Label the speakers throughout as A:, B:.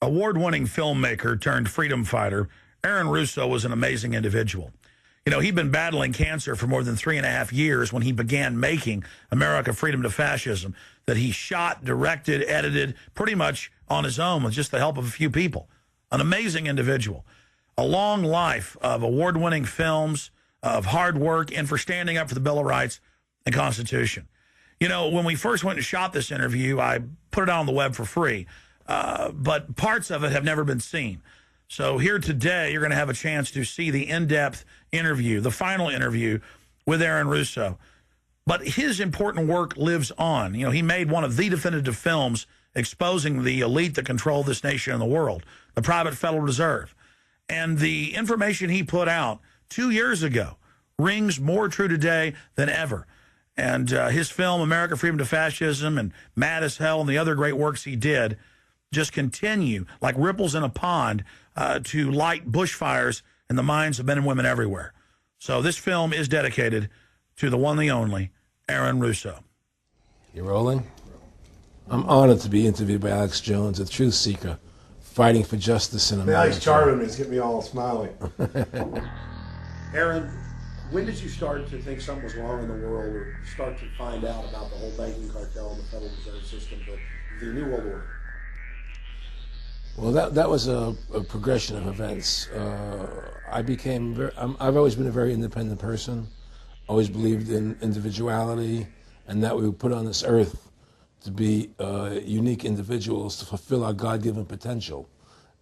A: Award-winning filmmaker turned freedom fighter, Aaron Russo was an amazing individual. You know, he'd been battling cancer for more than 3.5 years when he began making America Freedom to Fascism, that he shot, directed, edited, pretty much on his own with just the help of a few people. An amazing individual. A long life of award-winning films, of hard work, and for standing up for the Bill of Rights and Constitution. You know, when we first went and shot this interview, I put it out on the web for free, but parts of it have never been seen. So here today, you're going to have a chance to see the in-depth interview, the final interview with Aaron Russo. But his important work lives on. You know, he made one of the definitive films exposing the elite that control this nation and the world, the private Federal Reserve. And the information he put out 2 years ago rings more true today than ever. And his film, America Freedom to Fascism, and Mad as Hell, and the other great works he did just continue like ripples in a pond to light bushfires in the minds of men and women everywhere. So this film is dedicated to the one, the only, Aaron Russo.
B: You rolling? I'm honored to be interviewed by Alex Jones, a truth seeker, fighting for justice in America.
C: Alex charming me. It's getting me all smiley.
D: Aaron, when did you start to think something was wrong in the world, or start to find out about the whole banking cartel and the Federal Reserve System, the New World Order?
B: Well, that was a progression of events. I've always been a very independent person, always believed in individuality, and that we were put on this earth to be unique individuals to fulfill our God-given potential,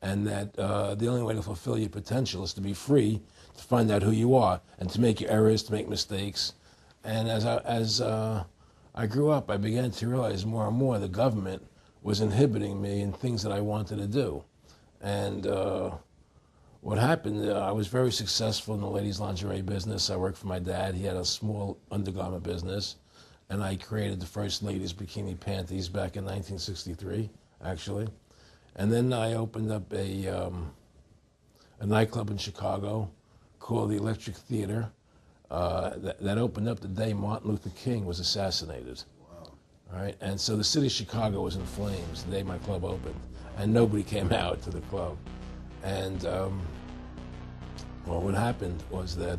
B: and that the only way to fulfill your potential is to be free, to find out who you are, and to make your errors, to make mistakes. And as I grew up, I began to realize more and more the government was inhibiting me in things that I wanted to do. And what happened, I was very successful in the ladies' lingerie business. I worked for my dad. He had a small undergarment business, and I created the first ladies' bikini panties back in 1963, actually. And then I opened up a nightclub in Chicago called the Electric Theater that opened up the day Martin Luther King was assassinated. All right, and so the city of Chicago was in flames the day my club opened, and nobody came out to the club. And well, what happened was that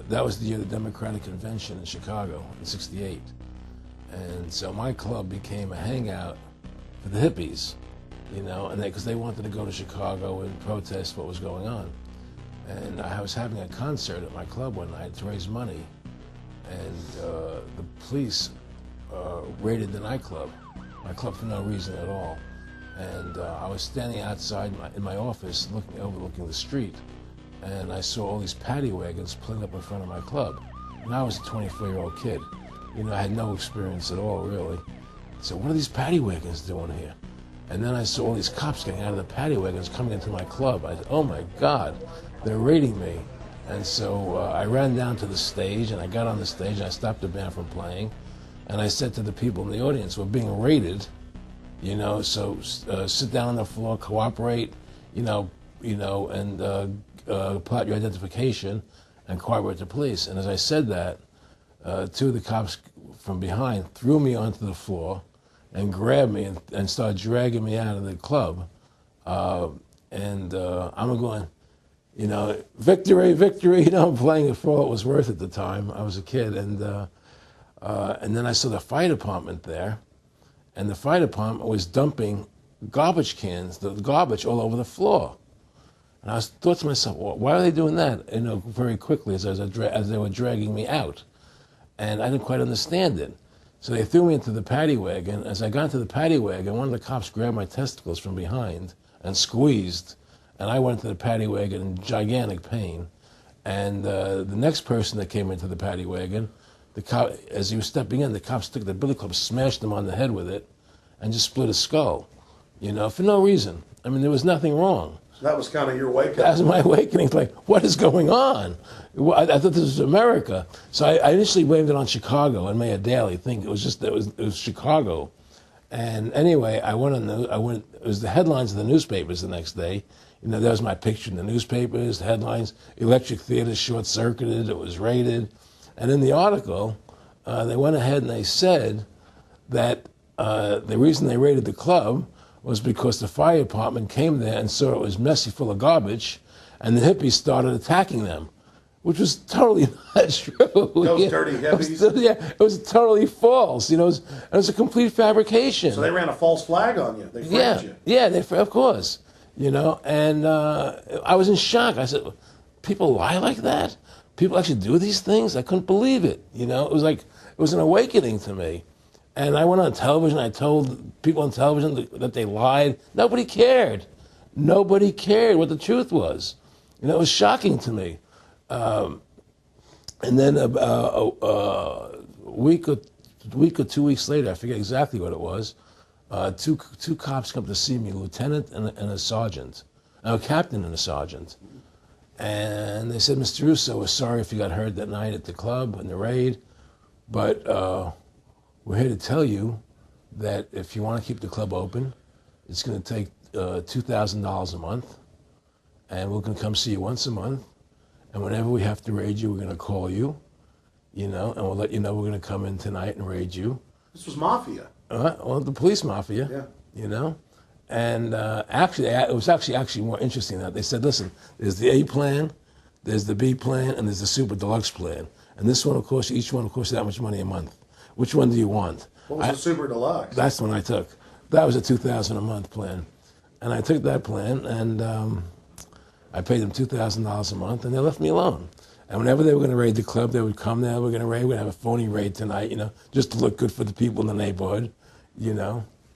B: that was the year of the Democratic Convention in Chicago in '68, and so my club became a hangout for the hippies, you know, and because they wanted to go to Chicago and protest what was going on. And I was having a concert at my club one night to raise money, and the police raided the nightclub, my club, for no reason at all. And I was standing outside in my office overlooking the street, and I saw all these paddy wagons pulling up in front of my club. And I was a 24-year-old kid. You know, I had no experience at all, really. So what are these paddy wagons doing here? And then I saw all these cops getting out of the paddy wagons coming into my club. I said, oh my God, they're raiding me. And so I ran down to the stage, and I got on the stage, and I stopped the band from playing. And I said to the people in the audience, we're being raided, you know, so sit down on the floor, cooperate, and plot your identification and cooperate with the police. And as I said that, two of the cops from behind threw me onto the floor and grabbed me and started dragging me out of the club. I'm going, you know, victory, victory, you know, I'm playing it for all it was worth at the time. I was a kid, and then I saw the fire department there, and the fire department was dumping garbage cans, the garbage all over the floor. And I thought to myself, well, why are they doing that? You know, very quickly as they were dragging me out. And I didn't quite understand it. So they threw me into the paddy wagon. As I got into the paddy wagon, one of the cops grabbed my testicles from behind and squeezed, and I went into the paddy wagon in gigantic pain. And the next person that came into the paddy wagon, the cop, as he was stepping in, the cops took the billy club, smashed him on the head with it, and just split his skull, you know, for no reason. I mean, there was nothing wrong.
D: So that was kind of your wake-up.
B: That was my awakening. Like, what is going on? I thought this was America. So I initially blamed it on Chicago and Mayor Daley, thinking it was Chicago. And anyway, it was the headlines of the newspapers the next day. You know, there was my picture in the newspapers, the headlines, Electric Theater short-circuited, it was raided. And in the article, they went ahead and they said that the reason they raided the club was because the fire department came there and saw it was messy, full of garbage, and the hippies started attacking them, which was totally not true.
D: Those dirty hippies?
B: It was totally false. It was a complete fabrication.
D: So they ran a false flag on you. They framed you.
B: Yeah, of course. And I was in shock. I said, people lie like that? People actually do these things? I couldn't believe it. It was an awakening to me. And I went on television. I told people on television that they lied. Nobody cared. Nobody cared what the truth was. It was shocking to me. And then a week or 2 weeks later, I forget exactly what it was, two cops come to see me, a lieutenant and a sergeant, a captain and a sergeant. And they said, Mr. Russo, we're sorry if you got hurt that night at the club in the raid, but we're here to tell you that if you want to keep the club open, it's going to take $2,000 a month, and we're going to come see you once a month, and whenever we have to raid you, we're going to call you, and we'll let you know we're going to come in tonight and raid you.
D: This was mafia.
B: Well, the police mafia, And actually, it was actually more interesting than that. They said, listen, there's the A plan, there's the B plan, and there's the super deluxe plan. And this one, of course, each one, of course, that much money a month. Which one do you want?
D: What was the super deluxe?
B: That's the one I took. That was a $2,000 a month plan. And I took that plan, and I paid them $2,000 a month, and they left me alone. And whenever they were going to raid the club, they would come there, we're going to have a phony raid tonight, just to look good for the people in the neighborhood,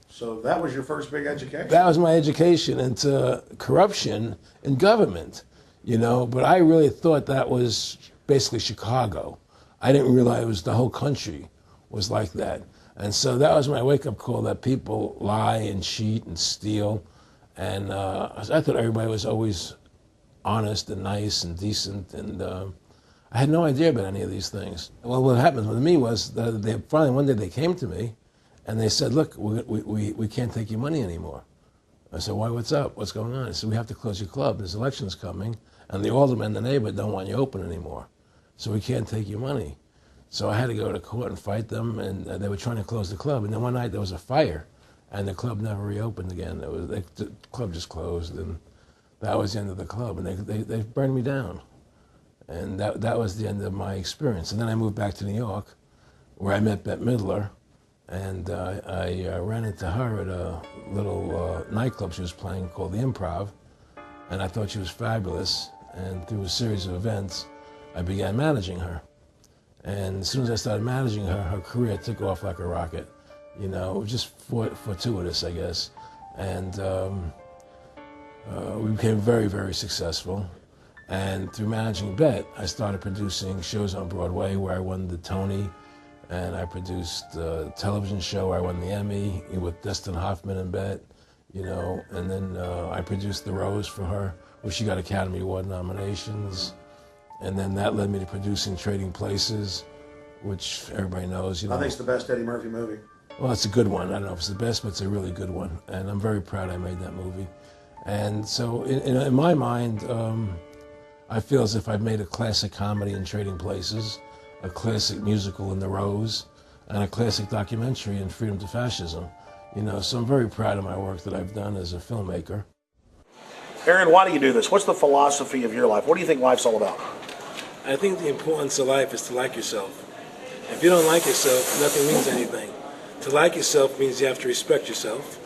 D: So that was your first big education?
B: That was my education into corruption in government, But I really thought that was basically Chicago. I didn't realize it was the whole country was like that. And so that was my wake-up call, that people lie and cheat and steal. And I thought everybody was always honest and nice and decent. And I had no idea about any of these things. Well, what happened with me was that they finally one day they came to me and they said, look, we can't take your money anymore. I said, why, what's up? What's going on? I said, we have to close your club. There's elections coming, and the aldermen in the neighborhood don't want you open anymore. So we can't take your money. So I had to go to court and fight them, and they were trying to close the club. And then one night there was a fire, and the club never reopened again. The club just closed, and that was the end of the club. And they burned me down. And that was the end of my experience. And then I moved back to New York, where I met Bette Midler. And I ran into her at a little nightclub she was playing called The Improv. And I thought she was fabulous. And through a series of events, I began managing her. And as soon as I started managing her, her career took off like a rocket. It was just fortuitous, I guess. And we became very, very successful. And through managing Bette, I started producing shows on Broadway where I won the Tony. And I produced a television show where I won the Emmy with Dustin Hoffman and Bette, And then I produced The Rose for her, where she got Academy Award nominations. And then that led me to producing Trading Places, which everybody knows.
D: I think it's the best Eddie Murphy movie.
B: Well, it's a good one. I don't know if it's the best, but it's a really good one. And I'm very proud I made that movie. And so in my mind, I feel as if I've made a classic comedy in Trading Places, a classic musical in The Rose, and a classic documentary in Freedom to Fascism. So I'm very proud of my work that I've done as a filmmaker.
A: Aaron, why do you do this? What's the philosophy of your life? What do you think life's all about?
B: I think the importance of life is to like yourself. If you don't like yourself, nothing means anything. To like yourself means you have to respect yourself.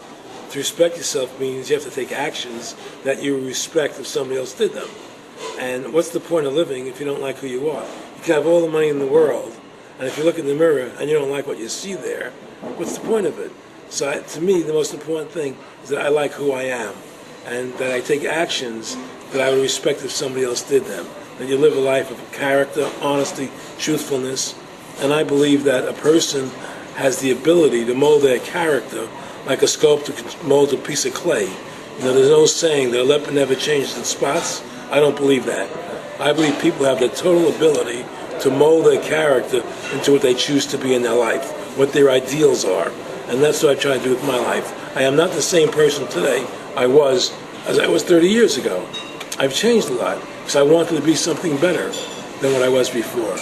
B: To respect yourself means you have to take actions that you respect if somebody else did them. And what's the point of living if you don't like who you are? You can have all the money in the world, and if you look in the mirror and you don't like what you see there, what's the point of it? So to me, the most important thing is that I like who I am, and that I take actions that I would respect if somebody else did them. That you live a life of character, honesty, truthfulness, and I believe that a person has the ability to mold their character like a sculptor can mold a piece of clay. There's no saying that a leopard never changes its spots. I don't believe that. I believe people have the total ability to mold their character into what they choose to be in their life, what their ideals are. And that's what I try to do with my life. I am not the same person today as I was 30 years ago. I've changed a lot because I wanted to be something better than what I was before.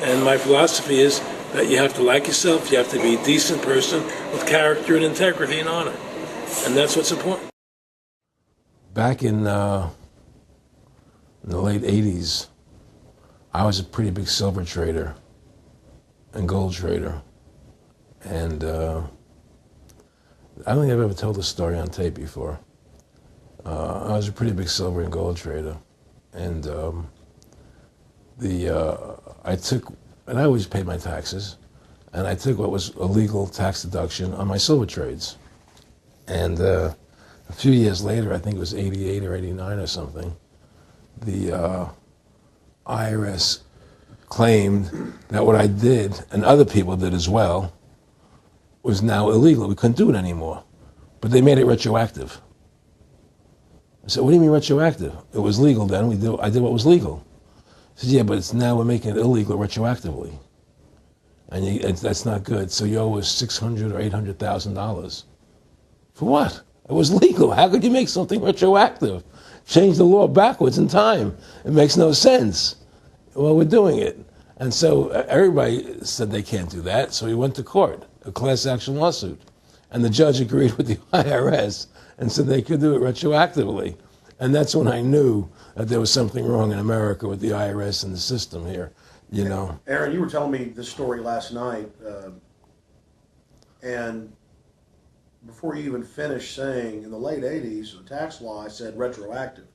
B: And my philosophy is that you have to like yourself, you have to be a decent person with character and integrity and honor. And that's what's important. Back in the late 80s, I was a pretty big silver trader and gold trader. And I don't think I've ever told this story on tape before. I was a pretty big silver and gold trader. And I always paid my taxes. And I took what was a legal tax deduction on my silver trades. And a few years later, I think it was 88 or 89 or something, the IRS claimed that what I did, and other people did as well, was now illegal. We couldn't do it anymore. But they made it retroactive. I said, what do you mean retroactive? It was legal then. I did what was legal. I said, yeah, but now we're making it illegal retroactively. And that's not good. So you owe us $600,000 or $800,000. For what? It was legal. How could you make something retroactive? Change the law backwards in time. It makes no sense. Well, we're doing it. And so everybody said they can't do that. So we went to court, a class action lawsuit. And the judge agreed with the IRS and said they could do it retroactively. And that's when I knew that there was something wrong in America with the IRS and the system here. You know,
D: Aaron, you were telling me this story last night, and before you even finished saying, in the late 80s, the tax law, I said retroactive.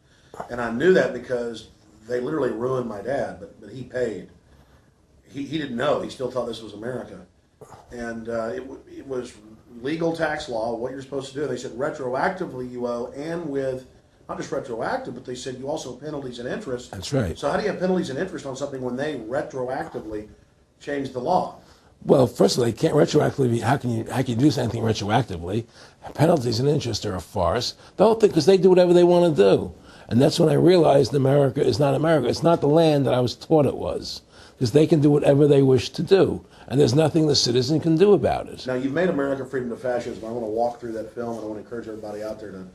D: And I knew that because they literally ruined my dad, but he paid. He didn't know. He still thought this was America. And it was legal tax law, what you're supposed to do. They said retroactively you owe, and with not just retroactive, but they said you also have penalties and interest.
B: That's right.
D: So how do you have penalties and interest on something when they retroactively changed the law?
B: Well, first of all, they can't retroactively. How can you do something retroactively? Penalties and interest are a farce. The whole thing, because they do whatever they want to do. And that's when I realized America is not America. It's not the land that I was taught it was. Because they can do whatever they wish to do. And there's nothing the citizen can do about it.
D: Now, you've made America Freedom to Fascism. I want to walk through that film, and I want to encourage everybody out there to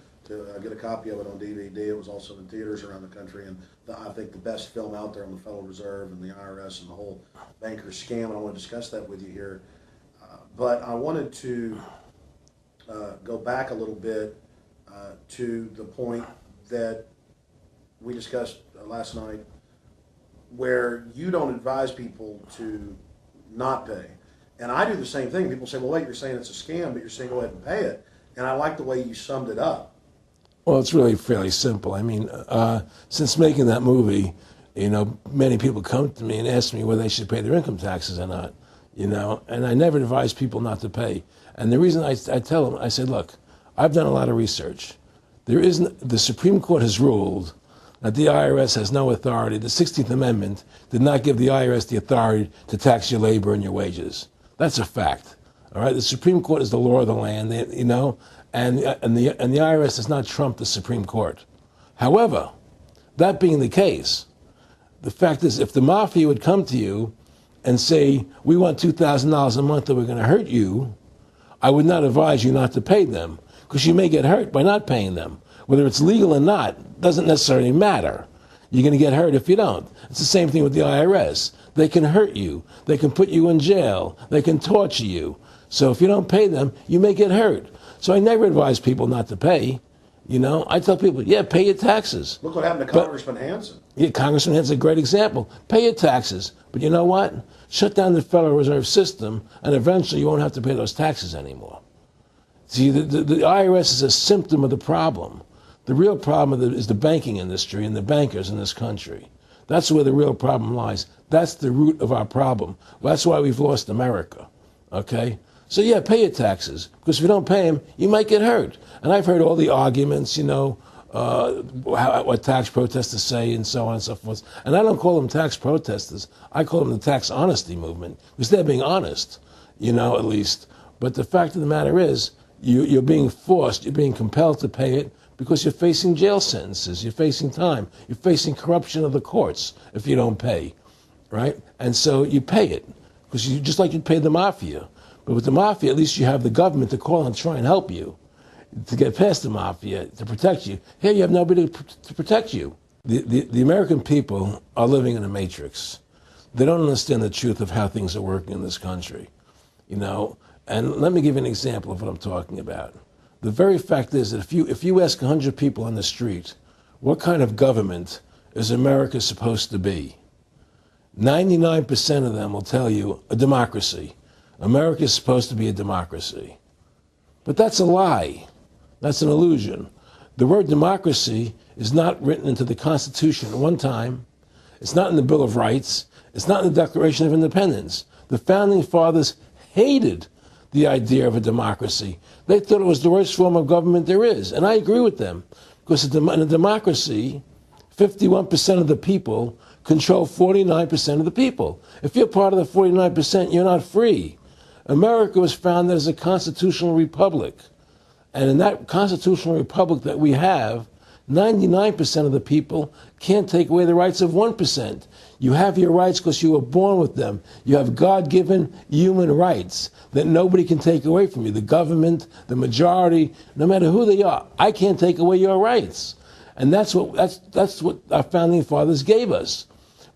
D: get a copy of it on DVD. It was also in theaters around the country, and I think the best film out there on the Federal Reserve and the IRS and the whole banker scam, and I want to discuss that with you here. But I wanted to go back a little bit to the point that we discussed last night, where you don't advise people to not pay. And I do the same thing. People say, well, wait, you're saying it's a scam, but you're saying go ahead and pay it. And I like the way you summed it up.
B: Well, it's really fairly simple. I mean, since making that movie, you know, many people come to me and ask me whether they should pay their income taxes or not, you know, and I never advise people not to pay. And the reason I tell them, I say, look, I've done a lot of research. The Supreme Court has ruled that the IRS has no authority. The 16th Amendment did not give the IRS the authority to tax your labor and your wages. That's a fact. All right, the Supreme Court is the law of the land, you know, and the IRS does not trump the Supreme Court. However, that being the case, the fact is, if the mafia would come to you and say, we want $2,000 a month or we're going to hurt you, I would not advise you not to pay them, because you may get hurt by not paying them. Whether it's legal or not doesn't necessarily matter. You're going to get hurt if you don't. It's the same thing with the IRS. They can hurt you. They can put you in jail. They can torture you. So if you don't pay them, you may get hurt. So I never advise people not to pay. You know, I tell people, yeah, pay your taxes.
D: Look what happened to Congressman Hansen.
B: Yeah, Congressman Hansen's a great example. Pay your taxes. But you know what? Shut down the Federal Reserve System, and eventually you won't have to pay those taxes anymore. See, the IRS is a symptom of the problem. The real problem is the banking industry and the bankers in this country. That's where the real problem lies. That's the root of our problem. That's why we've lost America, okay? So yeah, pay your taxes, because if you don't pay them, you might get hurt. And I've heard all the arguments, you know, what tax protesters say and so on and so forth. And I don't call them tax protesters. I call them the tax honesty movement, because they're being honest, you know, at least. But the fact of the matter is, you're being forced, you're being compelled to pay it, because you're facing jail sentences, you're facing time, you're facing corruption of the courts if you don't pay, right? And so you pay it, because you just like you'd pay the mafia. But with the mafia, at least you have the government to call and try and help you to get past the mafia, to protect you. Here you have nobody to protect you. The American people are living in a matrix. They don't understand the truth of how things are working in this country, you know? And let me give you an example of what I'm talking about. The very fact is that if you ask 100 people on the street, what kind of government is America supposed to be? 99% of them will tell you a democracy. America is supposed to be a democracy. But that's a lie. That's an illusion. The word democracy is not written into the Constitution at one time. It's not in the Bill of Rights. It's not in the Declaration of Independence. The Founding Fathers hated the idea of a democracy. They thought it was the worst form of government there is. And I agree with them. Because in a democracy, 51% of the people control 49% of the people. If you're part of the 49%, you're not free. America was founded as a constitutional republic. And in that constitutional republic that we have, 99% of the people can't take away the rights of 1%. You have your rights because you were born with them. You have God-given human rights that nobody can take away from you. The government, the majority, no matter who they are, I can't take away your rights. And that's what our founding fathers gave us.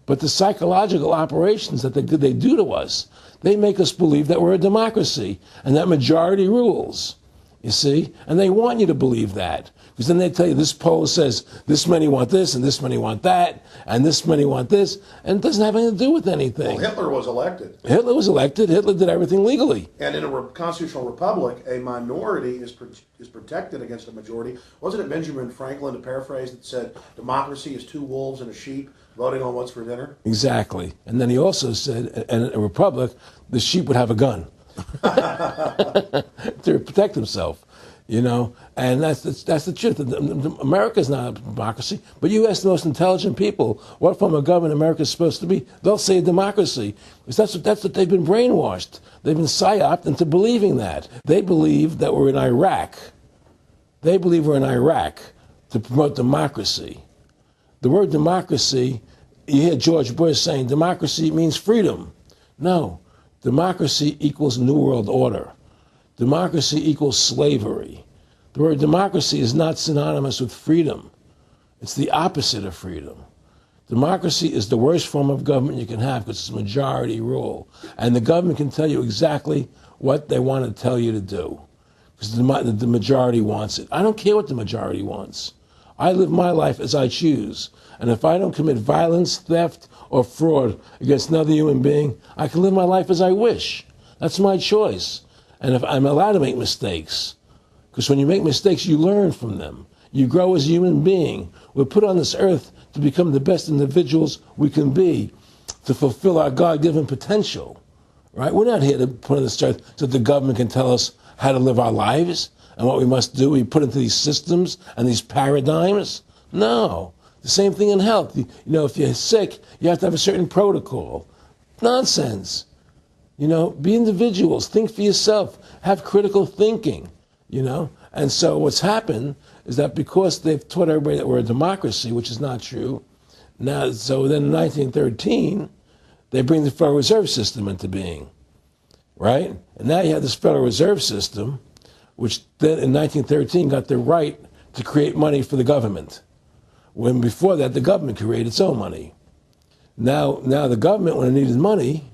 B: But the psychological operations that they do to us, they make us believe that we're a democracy and that majority rules, you see? And they want you to believe that. Because then they tell you this poll says this many want this and this many want that and this many want this, and it doesn't have anything to do with anything.
D: Well, Hitler was elected.
B: Hitler was elected. Hitler did everything legally.
D: And in a constitutional republic, a minority is protected against a majority. Wasn't it Benjamin Franklin, to paraphrase, that said democracy is two wolves and a sheep voting on what's for dinner?
B: Exactly. And then he also said, in a republic, the sheep would have a gun to protect himself. You know, and that's the truth. America's not a democracy, but you ask the most intelligent people what form of government America is supposed to be, they'll say a democracy. Because that's what they've been brainwashed. They've been psyoped into believing that. They believe that we're in Iraq. They believe we're in Iraq to promote democracy. The word democracy, you hear George Bush saying democracy means freedom. No, democracy equals New World Order. Democracy equals slavery. The word democracy is not synonymous with freedom. It's the opposite of freedom. Democracy is the worst form of government you can have because it's majority rule. And the government can tell you exactly what they want to tell you to do because the majority wants it. I don't care what the majority wants. I live my life as I choose. And if I don't commit violence, theft, or fraud against another human being, I can live my life as I wish. That's my choice. And if I'm allowed to make mistakes, because when you make mistakes, you learn from them. You grow as a human being. We're put on this earth to become the best individuals we can be, to fulfill our God-given potential, right? We're not here to put on this earth so that the government can tell us how to live our lives and what we must do. We put into these systems and these paradigms. No. The same thing in health. You know, if you're sick, you have to have a certain protocol. Nonsense. You know, be individuals, think for yourself, have critical thinking, you know. And so what's happened is that because they've taught everybody that we're a democracy, which is not true, now, so then in 1913, they bring the Federal Reserve System into being, right? And now you have this Federal Reserve System, which then in 1913 got the right to create money for the government, when before that the government created its own money. Now the government, when it needed money,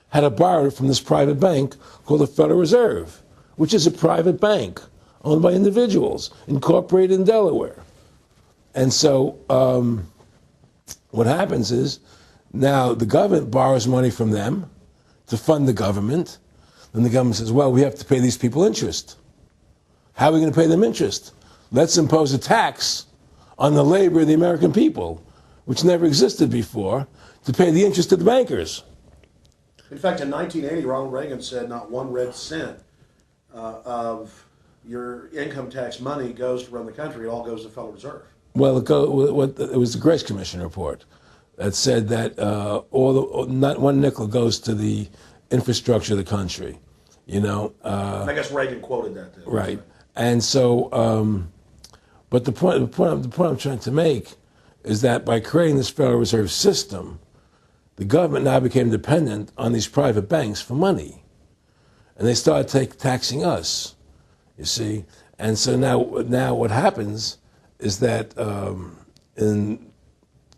B: had to borrow it from this private bank called the Federal Reserve, which is a private bank owned by individuals, incorporated in Delaware. And so what happens is now the government borrows money from them to fund the government. Then the government says, well, we have to pay these people interest. How are we going to pay them interest? Let's impose a tax on the labor of the American people, which never existed before, to pay the interest to the bankers.
D: In fact, in 1980, Ronald Reagan said not one red cent of your income tax money goes to run the country. It all goes to the Federal Reserve.
B: Well, it was the Grace Commission report that said that not one nickel goes to the infrastructure of the country. You know.
D: I guess Reagan quoted that. Too.
B: Right. And so, but the point I'm trying to make is that by creating this Federal Reserve System, the government now became dependent on these private banks for money. And they started taxing us, you see. And so now what happens is that in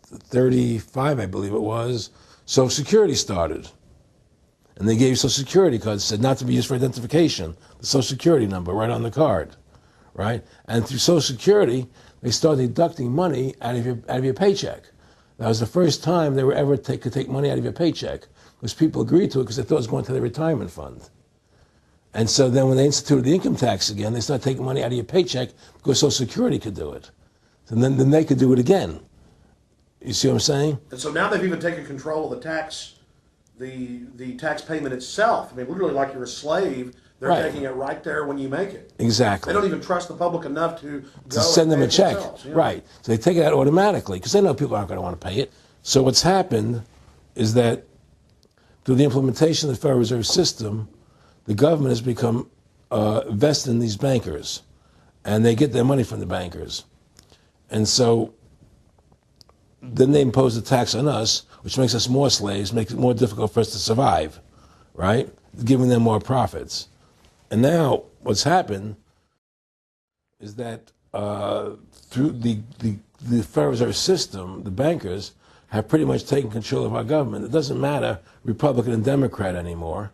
B: 35, I believe it was, Social Security started. And they gave Social Security cards, said not to be used for identification, the Social Security number right on the card. right? And through Social Security, they started deducting money out of your paycheck. That was the first time they were ever could take money out of your paycheck, because people agreed to it because they thought it was going to their retirement fund. And so then when they instituted the income tax again, they started taking money out of your paycheck because Social Security could do it. And then they could do it again. You see what I'm saying?
D: And so now they've even taken control of the tax payment itself. I mean, literally like you're a slave. They're
B: Right.
D: taking it right there when you make it.
B: Exactly.
D: They don't even trust the public enough to go
B: Send them
D: and
B: a
D: pay it
B: check.
D: themselves, yeah.
B: Right. So they take it out automatically because they know people aren't going to want to pay it. So what's happened is that through the implementation of the Federal Reserve System, the government has become vested in these bankers, and they get their money from the bankers. And so then they impose a tax on us, which makes us more slaves, makes it more difficult for us to survive, right? Giving them more profits. And now what's happened is that through the Federal Reserve System, the bankers have pretty much taken control of our government. It doesn't matter Republican and Democrat anymore,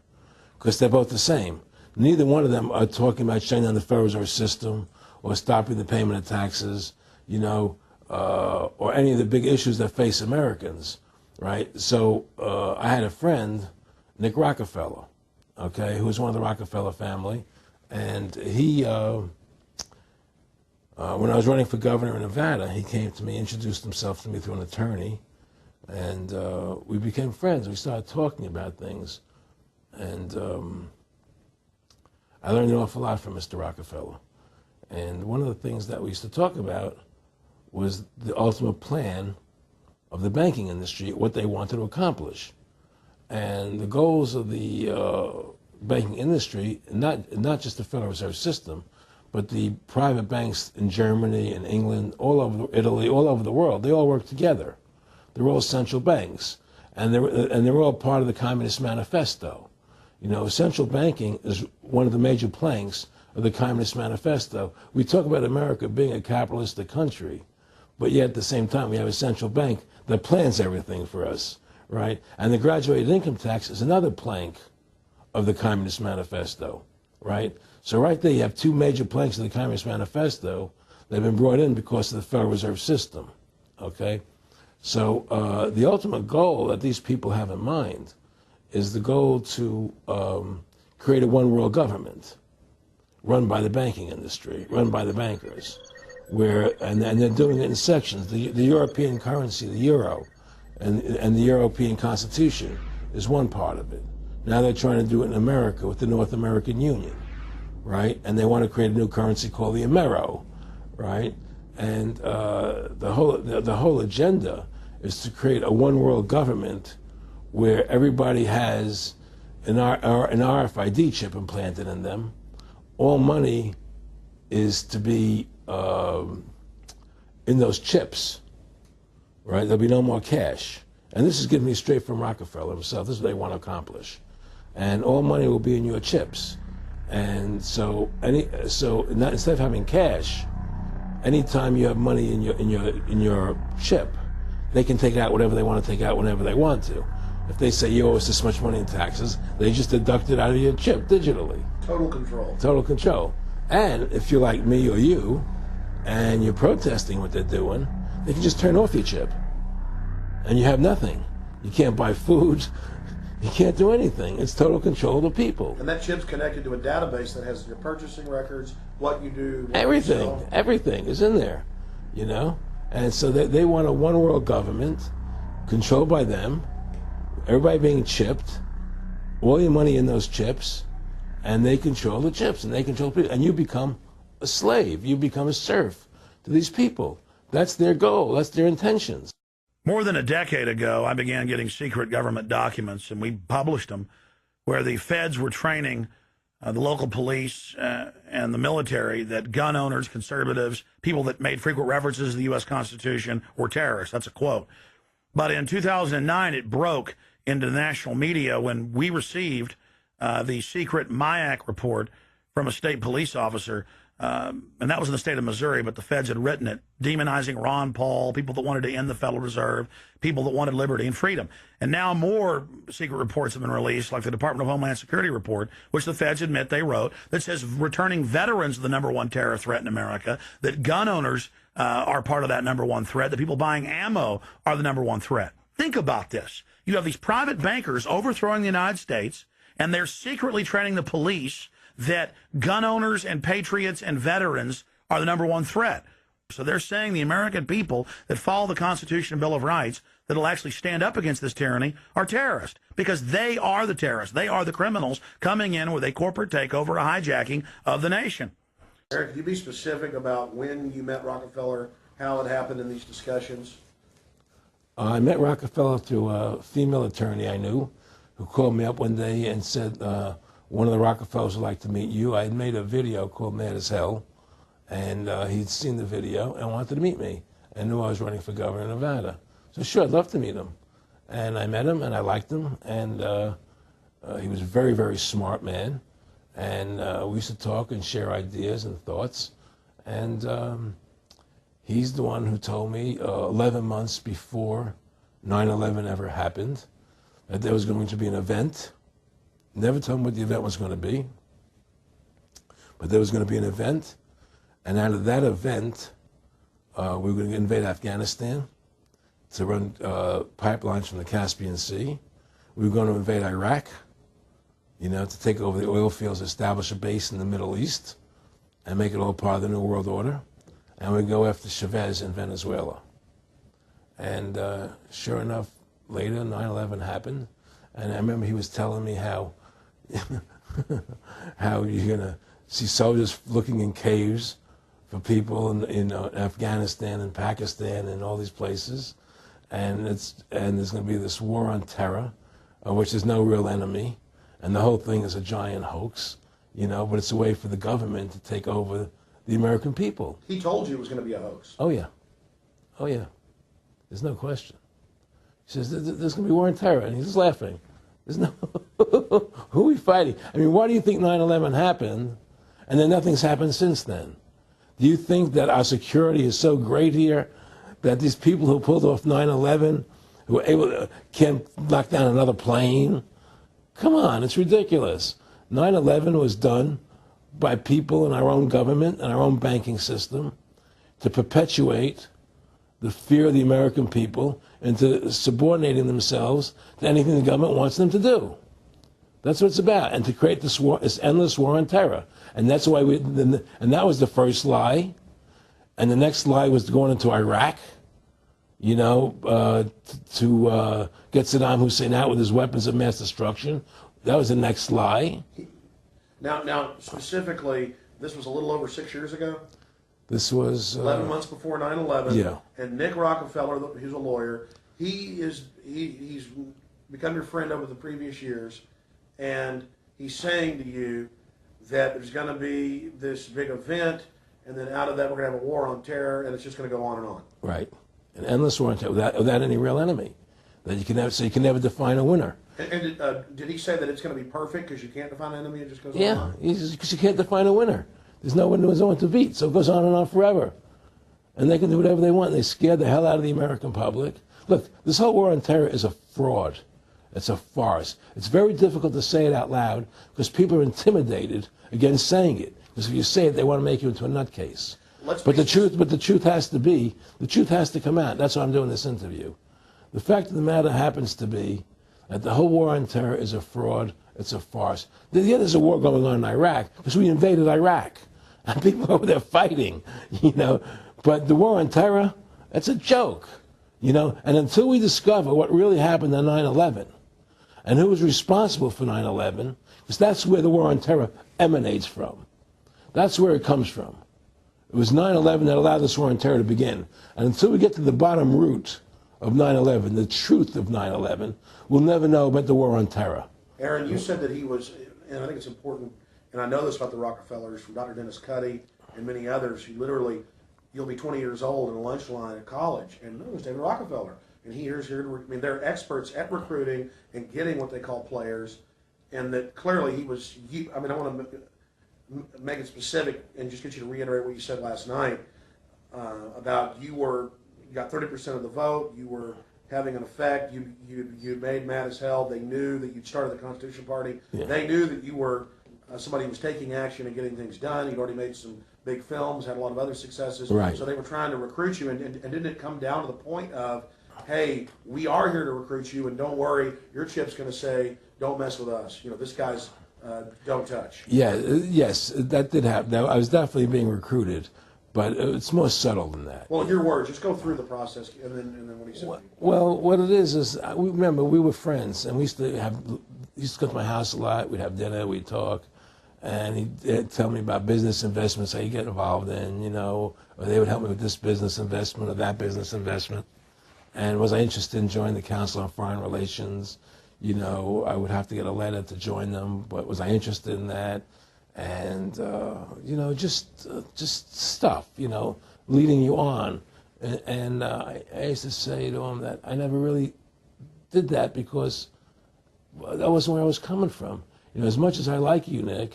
B: because they're both the same. Neither one of them are talking about shutting down the Federal Reserve System or stopping the payment of taxes, or any of the big issues that face Americans, right? So I had a friend, Nick Rockefeller, okay, who was one of the Rockefeller family, and he, when I was running for governor in Nevada, he came to me, introduced himself to me through an attorney, and we became friends. We started talking about things, and I learned an awful lot from Mr. Rockefeller. And one of the things that we used to talk about was the ultimate plan of the banking industry, what they wanted to accomplish. And the goals of the banking industry, not just the Federal Reserve System, but the private banks in Germany and England, all over Italy, all over the world, they all work together. They're all central banks, and they're all part of the Communist Manifesto. Central banking is one of the major planks of the Communist Manifesto. We talk about America being a capitalistic country, but yet at the same time we have a central bank that plans everything for us, right? And the graduated income tax is another plank of the Communist Manifesto, right? So right there you have two major planks of the Communist Manifesto that have been brought in because of the Federal Reserve System, okay? So the ultimate goal that these people have in mind is the goal to create a one-world government run by the banking industry, run by the bankers, and they're doing it in sections. The European currency, the euro, and the European Constitution is one part of it. Now they're trying to do it in America with the North American Union, right? And they want to create a new currency called the Amero, right? And the whole agenda is to create a one-world government where everybody has an RFID chip implanted in them. All money is to be in those chips, right? There'll be no more cash. And this is getting me straight from Rockefeller himself. This is what they want to accomplish. And all money will be in your chips. And so instead of having cash, anytime you have money in your chip, they can take out whatever they want to take out whenever they want to. If they say you owe us this much money in taxes, they just deduct it out of your chip digitally.
D: Total control.
B: Total control. And if you're like me or you, and you're protesting what they're doing, they can just turn off your chip. And you have nothing. You can't buy food. You can't do anything. It's total control of the people.
D: And that chip's connected to a database that has your purchasing records, what you do, what
B: Everything.
D: you sell.
B: Everything is in there, And so they want a one-world government controlled by them, everybody being chipped, all your money in those chips, and they control the chips, and they control people. And you become a slave. You become a serf to these people. That's their goal. That's their intentions.
A: More than a decade ago, I began getting secret government documents, and we published them, where the feds were training the local police and the military that gun owners, conservatives, people that made frequent references to the U.S. Constitution were terrorists. That's a quote. But in 2009, it broke into the national media when we received the secret MIAC report from a state police officer and that was in the state of Missouri, but the feds had written it, demonizing Ron Paul, people that wanted to end the Federal Reserve, people that wanted liberty and freedom. And now more secret reports have been released, like the Department of Homeland Security report, which the feds admit they wrote, that says returning veterans are the #1 terror threat in America, that gun owners are part of that #1 threat, that people buying ammo are the #1 threat. Think about this. You have these private bankers overthrowing the United States, and they're secretly training the police that gun owners and patriots and veterans are the #1 threat. So they're saying the American people that follow the Constitution and Bill of Rights that will actually stand up against this tyranny are terrorists, because they are the terrorists. They are the criminals coming in with a corporate takeover, a hijacking of the nation.
D: Eric, could you be specific about when you met Rockefeller, how it happened in these discussions?
B: I met Rockefeller through a female attorney I knew who called me up one day and said, one of the Rockefellers would like to meet you. I had made a video called Mad as Hell, and he'd seen the video and wanted to meet me and knew I was running for governor of Nevada. So sure, I'd love to meet him. And I met him, and I liked him, and he was a very, very smart man. And we used to talk and share ideas and thoughts. And he's the one who told me 11 months before 9/11 ever happened that there was going to be an event. Never told me what the event was going to be, but there was going to be an event, and out of that event, we were going to invade Afghanistan to run pipelines from the Caspian Sea. We were going to invade Iraq, to take over the oil fields, establish a base in the Middle East, and make it all part of the New World Order. And we'd go after Chavez in Venezuela. And sure enough, later, 9/11 happened, and I remember he was telling me how you're going to see soldiers looking in caves for people in Afghanistan and Pakistan and all these places. And there's going to be this war on terror, which is no real enemy. And the whole thing is a giant hoax, but it's a way for the government to take over the American people.
D: He told you it was going to be a hoax.
B: Oh, yeah. Oh, yeah. There's no question. He says, there's going to be war on terror. And he's just laughing. There's no, who are we fighting? I mean, why do you think 9/11 happened and then nothing's happened since then? Do you think that our security is so great here that these people who pulled off 9/11, who were able to, can't knock down another plane? Come on, it's ridiculous. 9/11 was done by people in our own government and our own banking system to perpetuate the fear of the American people into subordinating themselves to anything the government wants them to do. That's what it's about, and to create this war, this endless war on terror. And that's why and that was the first lie. And the next lie was going into Iraq, to get Saddam Hussein out with his weapons of mass destruction. That was the next lie.
D: Now, specifically, this was a little over 6 years ago?
B: This was
D: 11 months before 9/11.
B: Yeah.
D: And Nick Rockefeller, who's a lawyer, he's become your friend over the previous years, and he's saying to you that there's going to be this big event, and then out of that we're going to have a war on terror, and it's just going to go on and on.
B: Right, an endless war on terror without any real enemy. That you can never define a winner.
D: And did he say that it's going to be perfect because you can't define an enemy? It just goes on
B: Yeah,
D: and on?
B: because you can't define a winner. There's no one to beat, so it goes on and on forever. And they can do whatever they want. They scare the hell out of the American public. Look, this whole war on terror is a fraud. It's a farce. It's very difficult to say it out loud because people are intimidated against saying it. Because if you say it, they want to make you into a nutcase. But the truth has to come out. That's why I'm doing this interview. The fact of the matter happens to be that the whole war on terror is a fraud. It's a farce. Yeah, there's a war going on in Iraq because we invaded Iraq. And people over there fighting, But the war on terror, that's a joke, And until we discover what really happened on 9/11 and who was responsible for 9/11, because that's where the war on terror emanates from. That's where it comes from. It was 9/11 that allowed this war on terror to begin. And until we get to the bottom root of 9/11, the truth of 9/11, we'll never know about the war on terror.
D: Aaron, you said that he was, and I think it's important, and I know this about the Rockefellers from Dr. Dennis Cuddy and many others, you'll be 20 years old in a lunch line at college, and no, it's David Rockefeller. And they're experts at recruiting and getting what they call players, and that clearly make it specific and just get you to reiterate what you said last night about you got 30% of the vote, you were having an effect, you made mad as hell. They knew that you'd started the Constitution Party.
B: Yeah.
D: They knew that you were somebody who was taking action and getting things done. You'd already made some big films, had a lot of other successes.
B: Right.
D: So they were trying to recruit you, and didn't it come down to the point of, hey, we are here to recruit you, and don't worry, your chip's going to say, don't mess with us. You know, this guy's don't touch.
B: Yeah, yes, that did happen. I was definitely being recruited, but it's more subtle than that.
D: Well, in your words, just go through the process, and then what he said.
B: Well, what it is remember, we were friends, and we used to go to my house a lot. We'd have dinner, we'd talk, and he'd tell me about business investments, how you get involved in, you know, or they would help me with this business investment or that business investment. And was I interested in joining the Council on Foreign Relations? You know, I would have to get a letter to join them, but was I interested in that? And, you know, just stuff, you know, leading you on. And I used to say to him that I never really did that because that wasn't where I was coming from. You know, as much as I like you, Nick,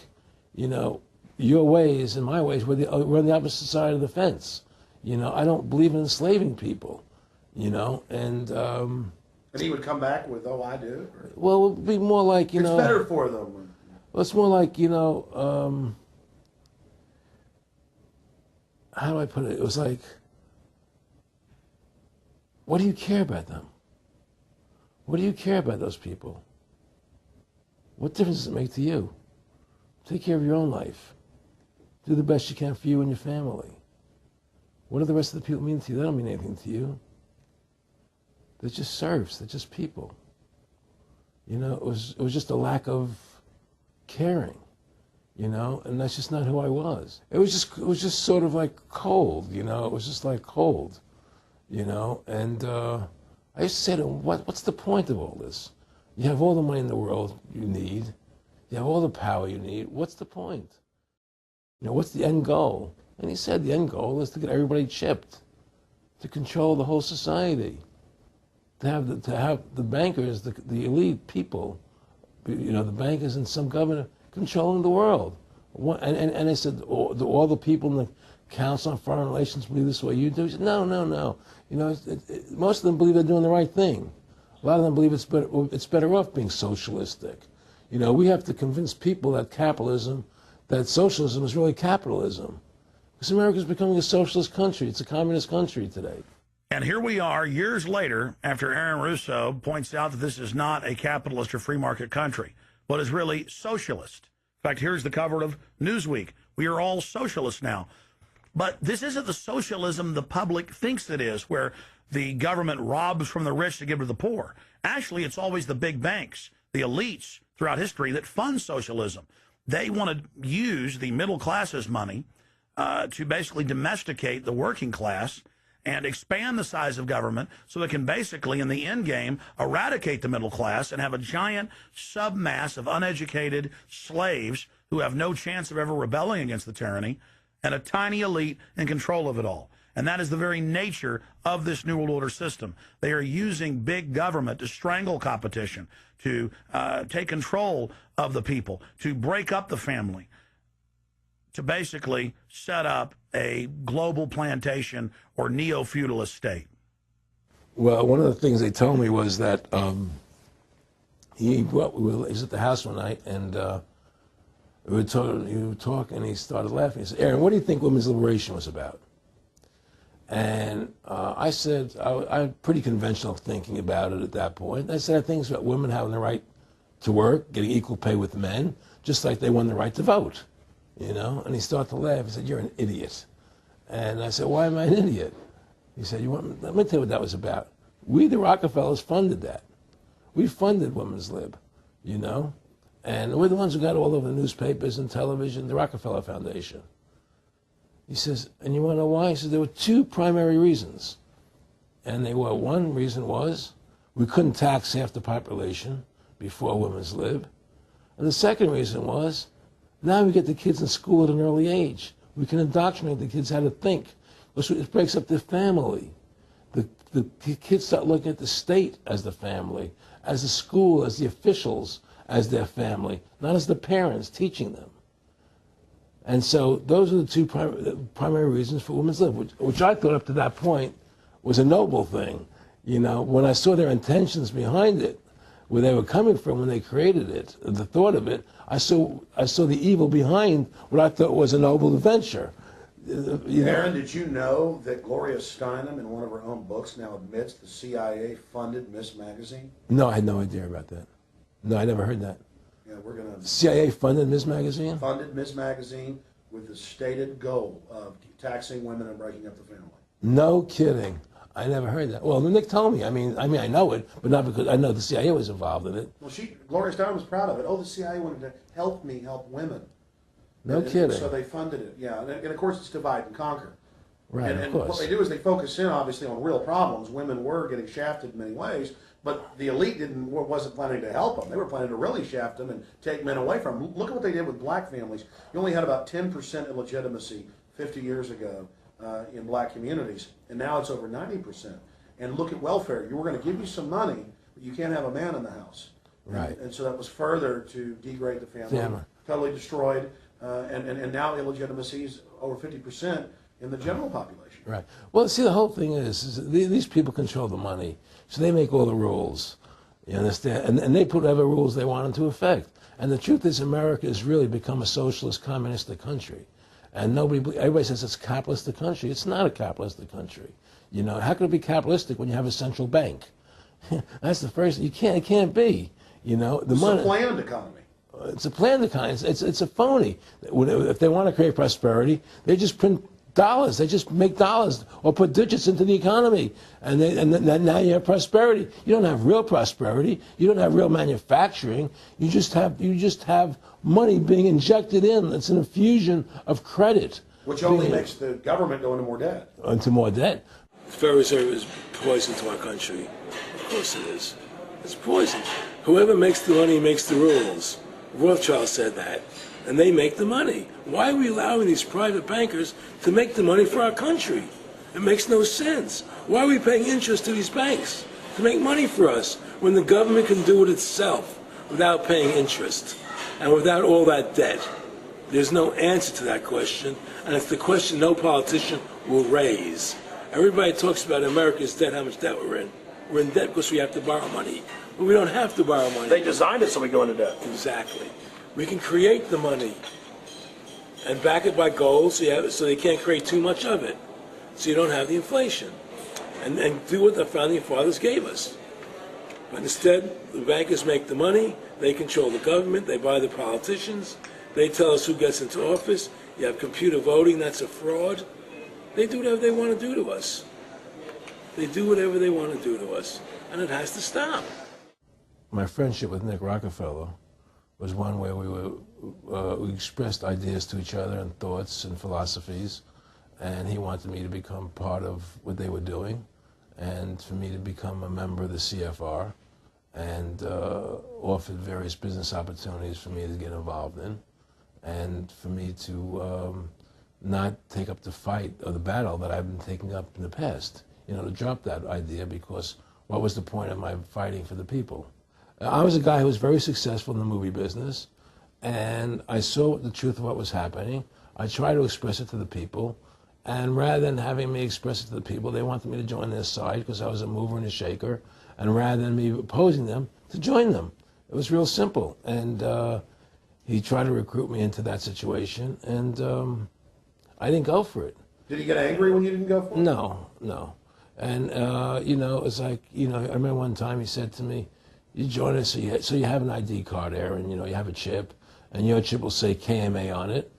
B: you know, your ways and my ways, we're on the opposite side of the fence. You know, I don't believe in enslaving people, you know, and
D: he would come back with, oh, I do? Or,
B: well, it would be more like, you know.
D: it's better for them.
B: Well, it's more like, you know, how do I put it? It was like, what do you care about them? What do you care about those people? What difference does it make to you? Take care of your own life. Do the best you can for you and your family. What do the rest of the people mean to you? They don't mean anything to you. They're just serfs. They're just people. You know, it was just a lack of caring, you know, and that's just not who I was. It was just sort of like cold, you know. It was just like cold, you know. And I used to say to him, what's the point of all this? You have all the money in the world you need. You have all the power you need. What's the point? You know, what's the end goal? And he said the end goal is to get everybody chipped, to control the whole society, to have the bankers, the elite people, you know, the bankers and some governor controlling the world. And I said, all the people in the Council on Foreign Relations believe this way you do? He said, no. You know, most of them believe they're doing the right thing. A lot of them believe it's better off being socialistic. You know, we have to convince people that socialism is really capitalism. Because America's becoming a socialist country. It's a communist country today.
A: And here we are years later after Aaron Russo points out that this is not a capitalist or free market country, but is really socialist. In fact, here's the cover of Newsweek. We are all socialists now. But this isn't the socialism the public thinks it is, where the government robs from the rich to give to the poor. Actually, it's always the big banks, the elites throughout history that fund socialism. They want to use the middle class's money to basically domesticate the working class and expand the size of government so it can basically, in the end game, eradicate the middle class and have a giant submass of uneducated slaves who have no chance of ever rebelling against the tyranny, and a tiny elite in control of it all. And that is the very nature of this New World Order system. They are using big government to strangle competition, to take control of the people, to break up the family, to basically set up a global plantation or neo-feudalist state.
B: Well, one of the things they told me was that he was at the house one night, and we were talking, and he started laughing. He said, Aaron, what do you think women's liberation was about? And I said, I had pretty conventional thinking about it at that point. I said, I think it's about women having the right to work, getting equal pay with men, just like they won the right to vote, you know? And he started to laugh. He said, you're an idiot. And I said, why am I an idiot? He said, let me tell you what that was about. We, the Rockefellers, funded that. We funded women's lib, you know? And we're the ones who got all over the newspapers and television, the Rockefeller Foundation. He says, and you want to know why? He says, there were two primary reasons. And they were, one reason was we couldn't tax half the population before women's lib. And the second reason was, now we get the kids in school at an early age. We can indoctrinate the kids how to think. It breaks up the family. The kids start looking at the state as the family, as the school, as the officials, as their family, not as the parents teaching them. And so those are the two primary reasons for women's lib, which I thought up to that point was a noble thing. You know, when I saw their intentions behind it, where they were coming from when they created it, the thought of it, I saw the evil behind what I thought was a noble venture.
D: Aaron, did you know that Gloria Steinem, in one of her own books, now admits the CIA funded Miss Magazine?
B: No, I had no idea about that. No, I never heard that.
D: Yeah, we're going to...
B: CIA funded Miss Magazine?
D: Funded Miss Magazine with the stated goal of taxing women and breaking up the family.
B: No kidding. I never heard that. Well, Nick told me. I mean, I know it, but not because I know the CIA was involved in it.
D: Well, Gloria Steinem was proud of it. Oh, the CIA wanted to help women.
B: No kidding.
D: So they funded it, yeah. And of course, it's divide and conquer.
B: Right,
D: and
B: of course.
D: What they do is they focus in, obviously, on real problems. Women were getting shafted in many ways, but the elite wasn't planning to help them. They were planning to really shaft them and take men away from them. Look at what they did with black families. You only had about 10% illegitimacy 50 years ago in black communities, and now it's over 90%. And look at welfare. You were going to give you some money, but you can't have a man in the house.
B: Right.
D: And so that was further to degrade the family. Totally destroyed. And now illegitimacy is over 50% in the general population.
B: Right. Well, see, the whole thing is these people control the money, so they make all the rules. You understand? And they put whatever rules they want into effect. And the truth is, America has really become a socialist, communistic country. And everybody says it's a capitalistic country. It's not a capitalistic country. You know, how could it be capitalistic when you have a central bank? That's the first. It can't be. You know,
D: It's a planned economy.
B: It's a planned economy. It's a phony. If they want to create prosperity, they just print dollars. They just make dollars or put digits into the economy, and now you have prosperity. You don't have real prosperity. You don't have real manufacturing. You just have money being injected in. It's an infusion of credit,
D: which only makes the government go into more debt.
B: Into more debt. The Federal Reserve is poison to our country. Of course it is. It's poison. Whoever makes the money makes the rules. Rothschild said that, and they make the money. Why are we allowing these private bankers to make the money for our country? It makes no sense. Why are we paying interest to these banks to make money for us when the government can do it itself without paying interest and without all that debt? There's no answer to that question, and it's the question no politician will raise. Everybody talks about America's debt, how much debt we're in. We're in debt because we have to borrow money. But we don't have to borrow money.
D: They designed it so we go into debt.
B: Exactly. We can create the money and back it by gold so they can't create too much of it. So you don't have the inflation. And do what the founding fathers gave us. But instead, the bankers make the money, they control the government, they buy the politicians, they tell us who gets into office. You have computer voting, that's a fraud. They do whatever they want to do to us. They do whatever they want to do to us. And it has to stop. My friendship with Nick Rockefeller was one where we expressed ideas to each other and thoughts and philosophies, and he wanted me to become part of what they were doing, and for me to become a member of the CFR, and offered various business opportunities for me to get involved in, and for me to not take up the fight or the battle that I've been taking up in the past, you know, to drop that idea, because what was the point of my fighting for the people? I was a guy who was very successful in the movie business, and I saw the truth of what was happening. I tried to express it to the people, and rather than having me express it to the people, they wanted me to join their side because I was a mover and a shaker, and rather than me opposing them, to join them. It was real simple, and he tried to recruit me into that situation, and I didn't go for it.
D: Did he get angry when you didn't go for it?
B: No. And, you know, it's like, you know, I remember one time he said to me, you join us, so you have an ID card there, and, you know, you have a chip, and your chip will say KMA on it.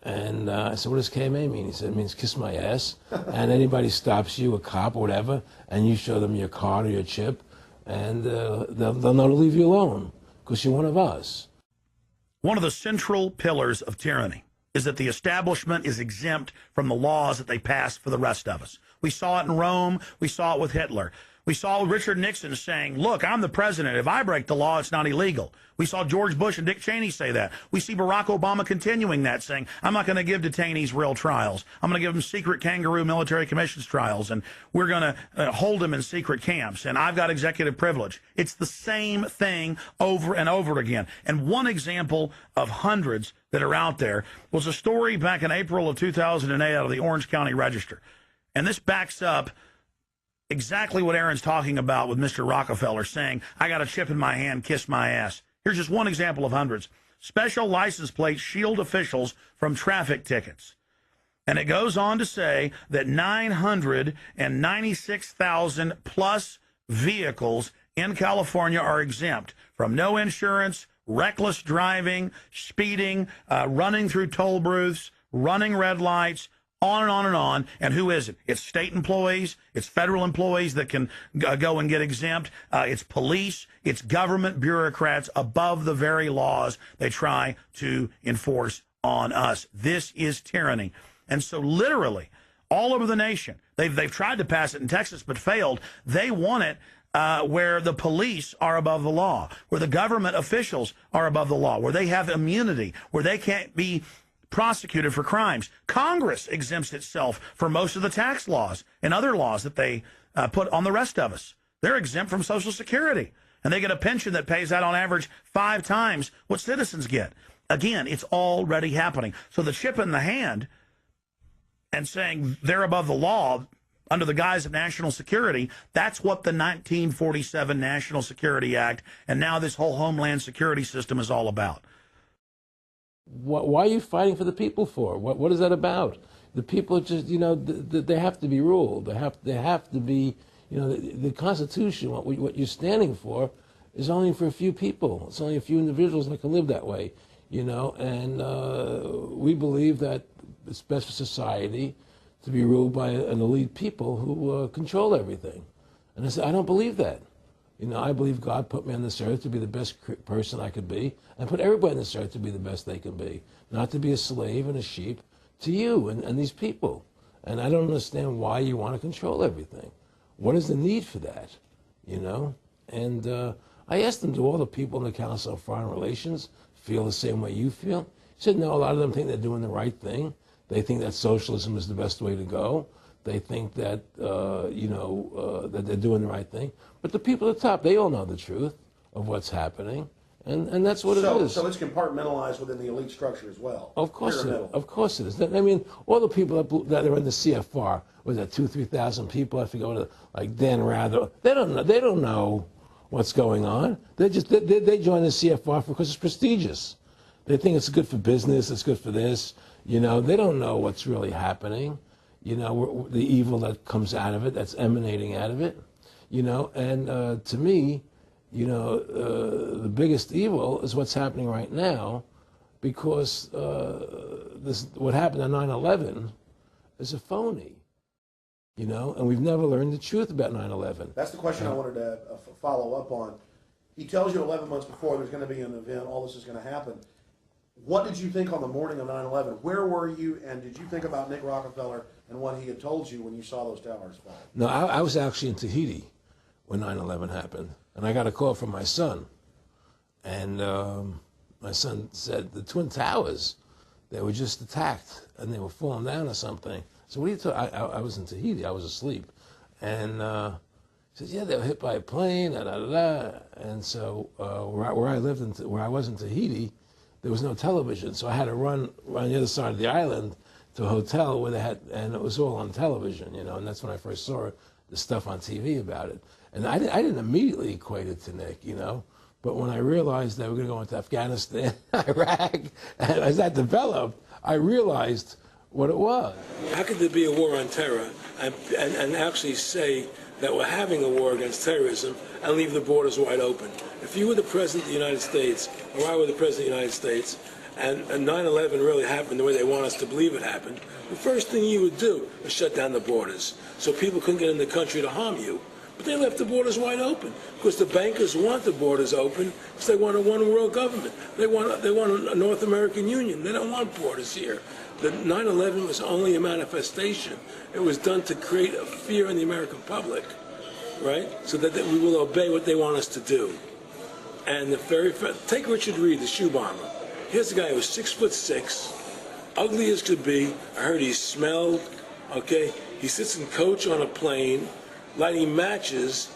B: And I said, what does KMA mean? He said, it means kiss my ass. And anybody stops you, a cop or whatever, and you show them your card or your chip, and they'll know to leave you alone, because you're one of us.
A: One of the central pillars of tyranny is that the establishment is exempt from the laws that they pass for the rest of us. We saw it in Rome. We saw it with Hitler. We saw Richard Nixon saying, look, I'm the president. If I break the law, it's not illegal. We saw George Bush and Dick Cheney say that. We see Barack Obama continuing that, saying, I'm not going to give detainees real trials. I'm going to give them secret kangaroo military commissions trials, and we're going to hold them in secret camps, and I've got executive privilege. It's the same thing over and over again. And one example of hundreds that are out there was a story back in April of 2008 out of the Orange County Register. And this backs up exactly what Aaron's talking about with Mr. Rockefeller saying, I got a chip in my hand, kiss my ass. Here's just one example of hundreds. Special license plates shield officials from traffic tickets. And it goes on to say that 996,000 plus vehicles in California are exempt from no insurance, reckless driving, speeding, running through toll booths, running red lights, on and on and on. And who is it? It's state employees. It's federal employees that can go and get exempt. It's police. It's government bureaucrats above the very laws they try to enforce on us. This is tyranny. And so literally all over the nation, they've tried to pass it in Texas but failed. They want it where the police are above the law, where the government officials are above the law, where they have immunity, where they can't be prosecuted for crimes. Congress exempts itself from most of the tax laws and other laws that they put on the rest of us. They're exempt from Social Security, and they get a pension that pays out on average 5 times what citizens get. Again, it's already happening. So the chip in the hand and saying they're above the law under the guise of national security, that's what the 1947 National Security Act and now this whole Homeland Security system is all about.
B: Why are you fighting for the people for? What is that about? The people just, they have to be ruled. They have to be, the Constitution, what you're standing for is only for a few people. It's only a few individuals that can live that way, and we believe that it's best for society to be ruled by an elite people who control everything. And I said, I don't believe that. I believe God put me on this earth to be the best person I could be, and put everybody on this earth to be the best they can be, not to be a slave and a sheep to you and these people. And I don't understand why you want to control everything. What is the need for that, And I asked them, do all the people in the Council of Foreign Relations feel the same way you feel? He said, no, a lot of them think they're doing the right thing. They think that socialism is the best way to go. They think that, that they're doing the right thing. But the people at the top, they all know the truth of what's happening, and that's what it is.
D: So it's compartmentalized within the elite structure as well.
B: Of course it is. I mean, all the people that are in the CFR, was that 2,000-3,000 people? I forget what, like Dan Rather. They don't know what's going on. They join the CFR because it's prestigious. They think it's good for business. It's good for this. They don't know what's really happening. The evil that comes out of it, that's emanating out of it, and to me, the biggest evil is what's happening right now, because what happened on 9/11 is a phony, and we've never learned the truth about 9/11.
D: That's the question I wanted to follow up on. He tells you 11 months before there's going to be an event, all this is going to happen. What did you think on the morning of 9/11? Where were you, and did you think about Nick Rockefeller and what he had told you when you saw those towers fall?
B: No, I was actually in Tahiti when 9/11 happened, and I got a call from my son, and my son said the Twin Towers, they were just attacked, and they were falling down or something. So what are you talking? I was in Tahiti, I was asleep, and he says, yeah, they were hit by a plane, da da da da. And so where I lived, where I was in Tahiti, there was no television, so I had to run around the other side of the island to a hotel where they had, and it was all on television, and that's when I first saw the stuff on TV about it. And I didn't immediately equate it to Nick, but when I realized that we're going to go into Afghanistan, Iraq, and as that developed, I realized what it was. How could there be a war on terror and actually say that we're having a war against terrorism and leave the borders wide open? If you were the President of the United States, or I were the President of the United States, and 9/11 really happened the way they want us to believe it happened, the first thing you would do is shut down the borders so people couldn't get in the country to harm you. But they left the borders wide open because the bankers want the borders open because they want a one-world government. They want a North American Union. They don't want borders here. The 9/11 was only a manifestation. It was done to create a fear in the American public right? So that we will obey what they want us to do. And take Richard Reed, the shoe bomber. Here's a guy who was 6'6", ugly as could be. I heard he smelled, okay? He sits in coach on a plane, lighting matches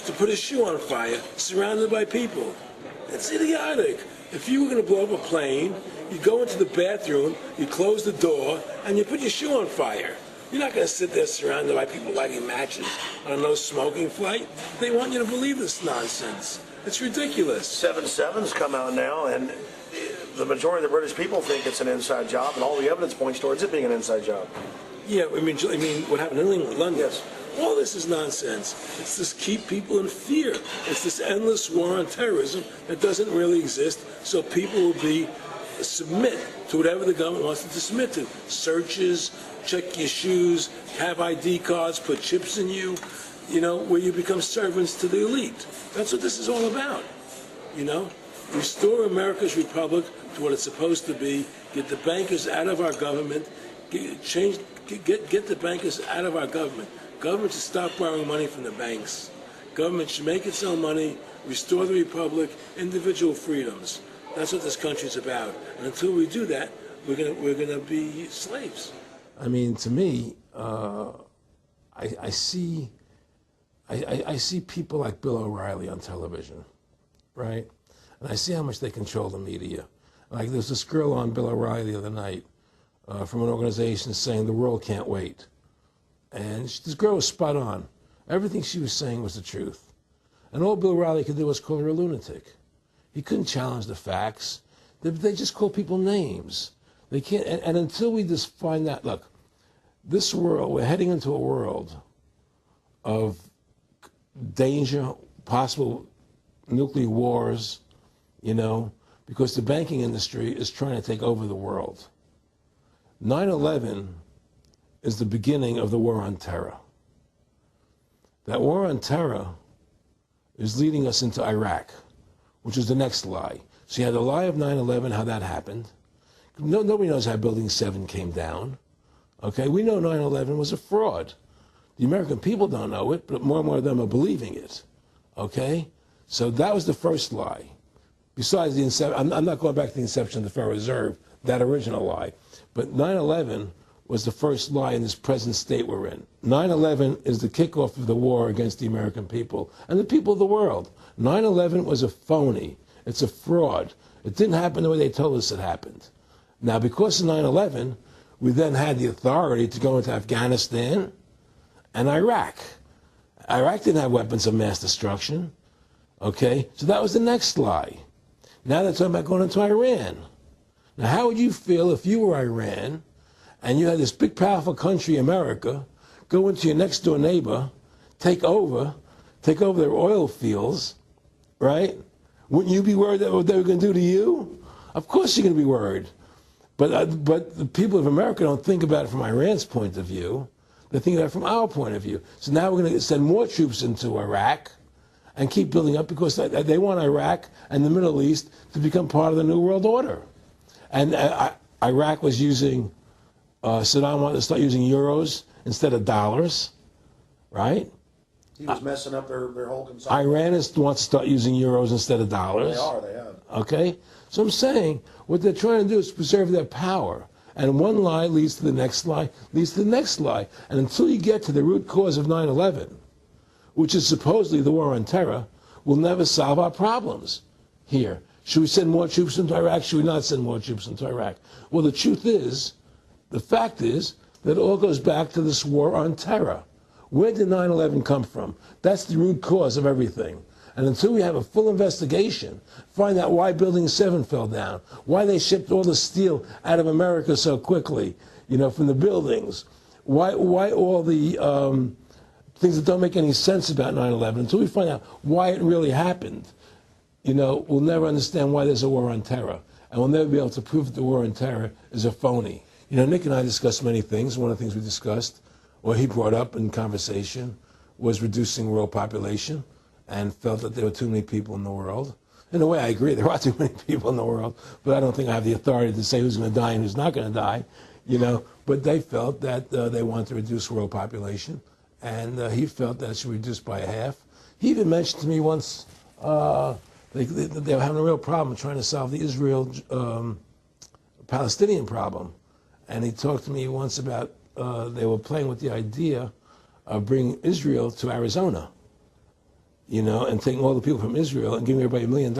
B: to put his shoe on fire, surrounded by people. It's idiotic. If you were going to blow up a plane, you go into the bathroom, you close the door, and you put your shoe on fire. You're not going to sit there surrounded by people lighting matches on a no-smoking flight. They want you to believe this nonsense. It's ridiculous.
D: 7-7's come out now, and the majority of the British people think it's an inside job, and all the evidence points towards it being an inside job.
B: Yeah, I mean, what happened in England, London?
D: Yes.
B: All this is nonsense. It's just keep people in fear. It's this endless war on terrorism that doesn't really exist, so people will submit to whatever the government wants them to submit to. Searches, check your shoes, have ID cards, put chips in you, where you become servants to the elite. That's what this is all about, Restore America's republic to what it's supposed to be, get the bankers out of our government, get the bankers out of our government. Government should stop borrowing money from the banks. Government should make its own money, restore the republic, individual freedoms. That's what this country's about. And until we do that, we're gonna be slaves. I mean, to me, I see people like Bill O'Reilly on television, right? And I see how much they control the media. Like there's this girl on Bill O'Reilly the other night from an organization saying the world can't wait. And this girl was spot on. Everything she was saying was the truth. And all Bill O'Reilly could do was call her a lunatic. He couldn't challenge the facts. They just call people names. They can't, and until we just find that, look, this world, we're heading into a world of danger, possible nuclear wars, because the banking industry is trying to take over the world. 9/11 is the beginning of the war on terror. That war on terror is leading us into Iraq, which is the next lie. So you had the lie of 9/11, how that happened. Nobody knows how Building 7 came down. Okay, we know 9/11 was a fraud. The American people don't know it, but more and more of them are believing it. Okay, so that was the first lie. Besides the inception, I'm not going back to the inception of the Federal Reserve, that original lie. But 9/11 was the first lie in this present state we're in. 9/11 is the kickoff of the war against the American people and the people of the world. 9/11 was a phony. It's a fraud. It didn't happen the way they told us it happened. Now, because of 9/11, we then had the authority to go into Afghanistan and Iraq. Iraq didn't have weapons of mass destruction. Okay? So that was the next lie. Now they're talking about going into Iran. Now, how would you feel if you were Iran and you had this big, powerful country, America, go into your next-door neighbor, take over their oil fields, right? Wouldn't you be worried that what they were going to do to you? Of course you're going to be worried. But the people of America don't think about it from Iran's point of view. They think about it from our point of view. So now we're going to send more troops into Iraq and keep building up because they want Iraq and the Middle East to become part of the New World Order. And Iraq was using, Saddam wanted to start using euros instead of dollars, right?
D: He was messing up their whole consumption.
B: Iran wants to start using euros instead of dollars.
D: They have.
B: Okay? So I'm saying what they're trying to do is preserve their power. And one lie leads to the next lie, leads to the next lie. And until you get to the root cause of 9/11, which is supposedly the war on terror, we'll never solve our problems here. Should we send more troops into Iraq? Should we not send more troops into Iraq? Well, the truth is, the fact is, that it all goes back to this war on terror. Where did 9/11 come from? That's the root cause of everything. And until we have a full investigation, find out why Building 7 fell down, why they shipped all the steel out of America so quickly, from the buildings, why all the things that don't make any sense about 9/11, until we find out why it really happened, we'll never understand why there's a war on terror. And we'll never be able to prove that the war on terror is a phony. Nick and I discussed many things. One of the things we discussed, or he brought up in conversation, was reducing world population, and felt that there were too many people in the world. In a way, I agree, there are too many people in the world, but I don't think I have the authority to say who's going to die and who's not going to die, But they felt that they wanted to reduce world population, and he felt that should be reduced by half. He even mentioned to me once they were having a real problem trying to solve the Israel-Palestinian problem. And he talked to me once about they were playing with the idea of bringing Israel to Arizona, you know, and taking all the people from Israel and giving everybody $1 million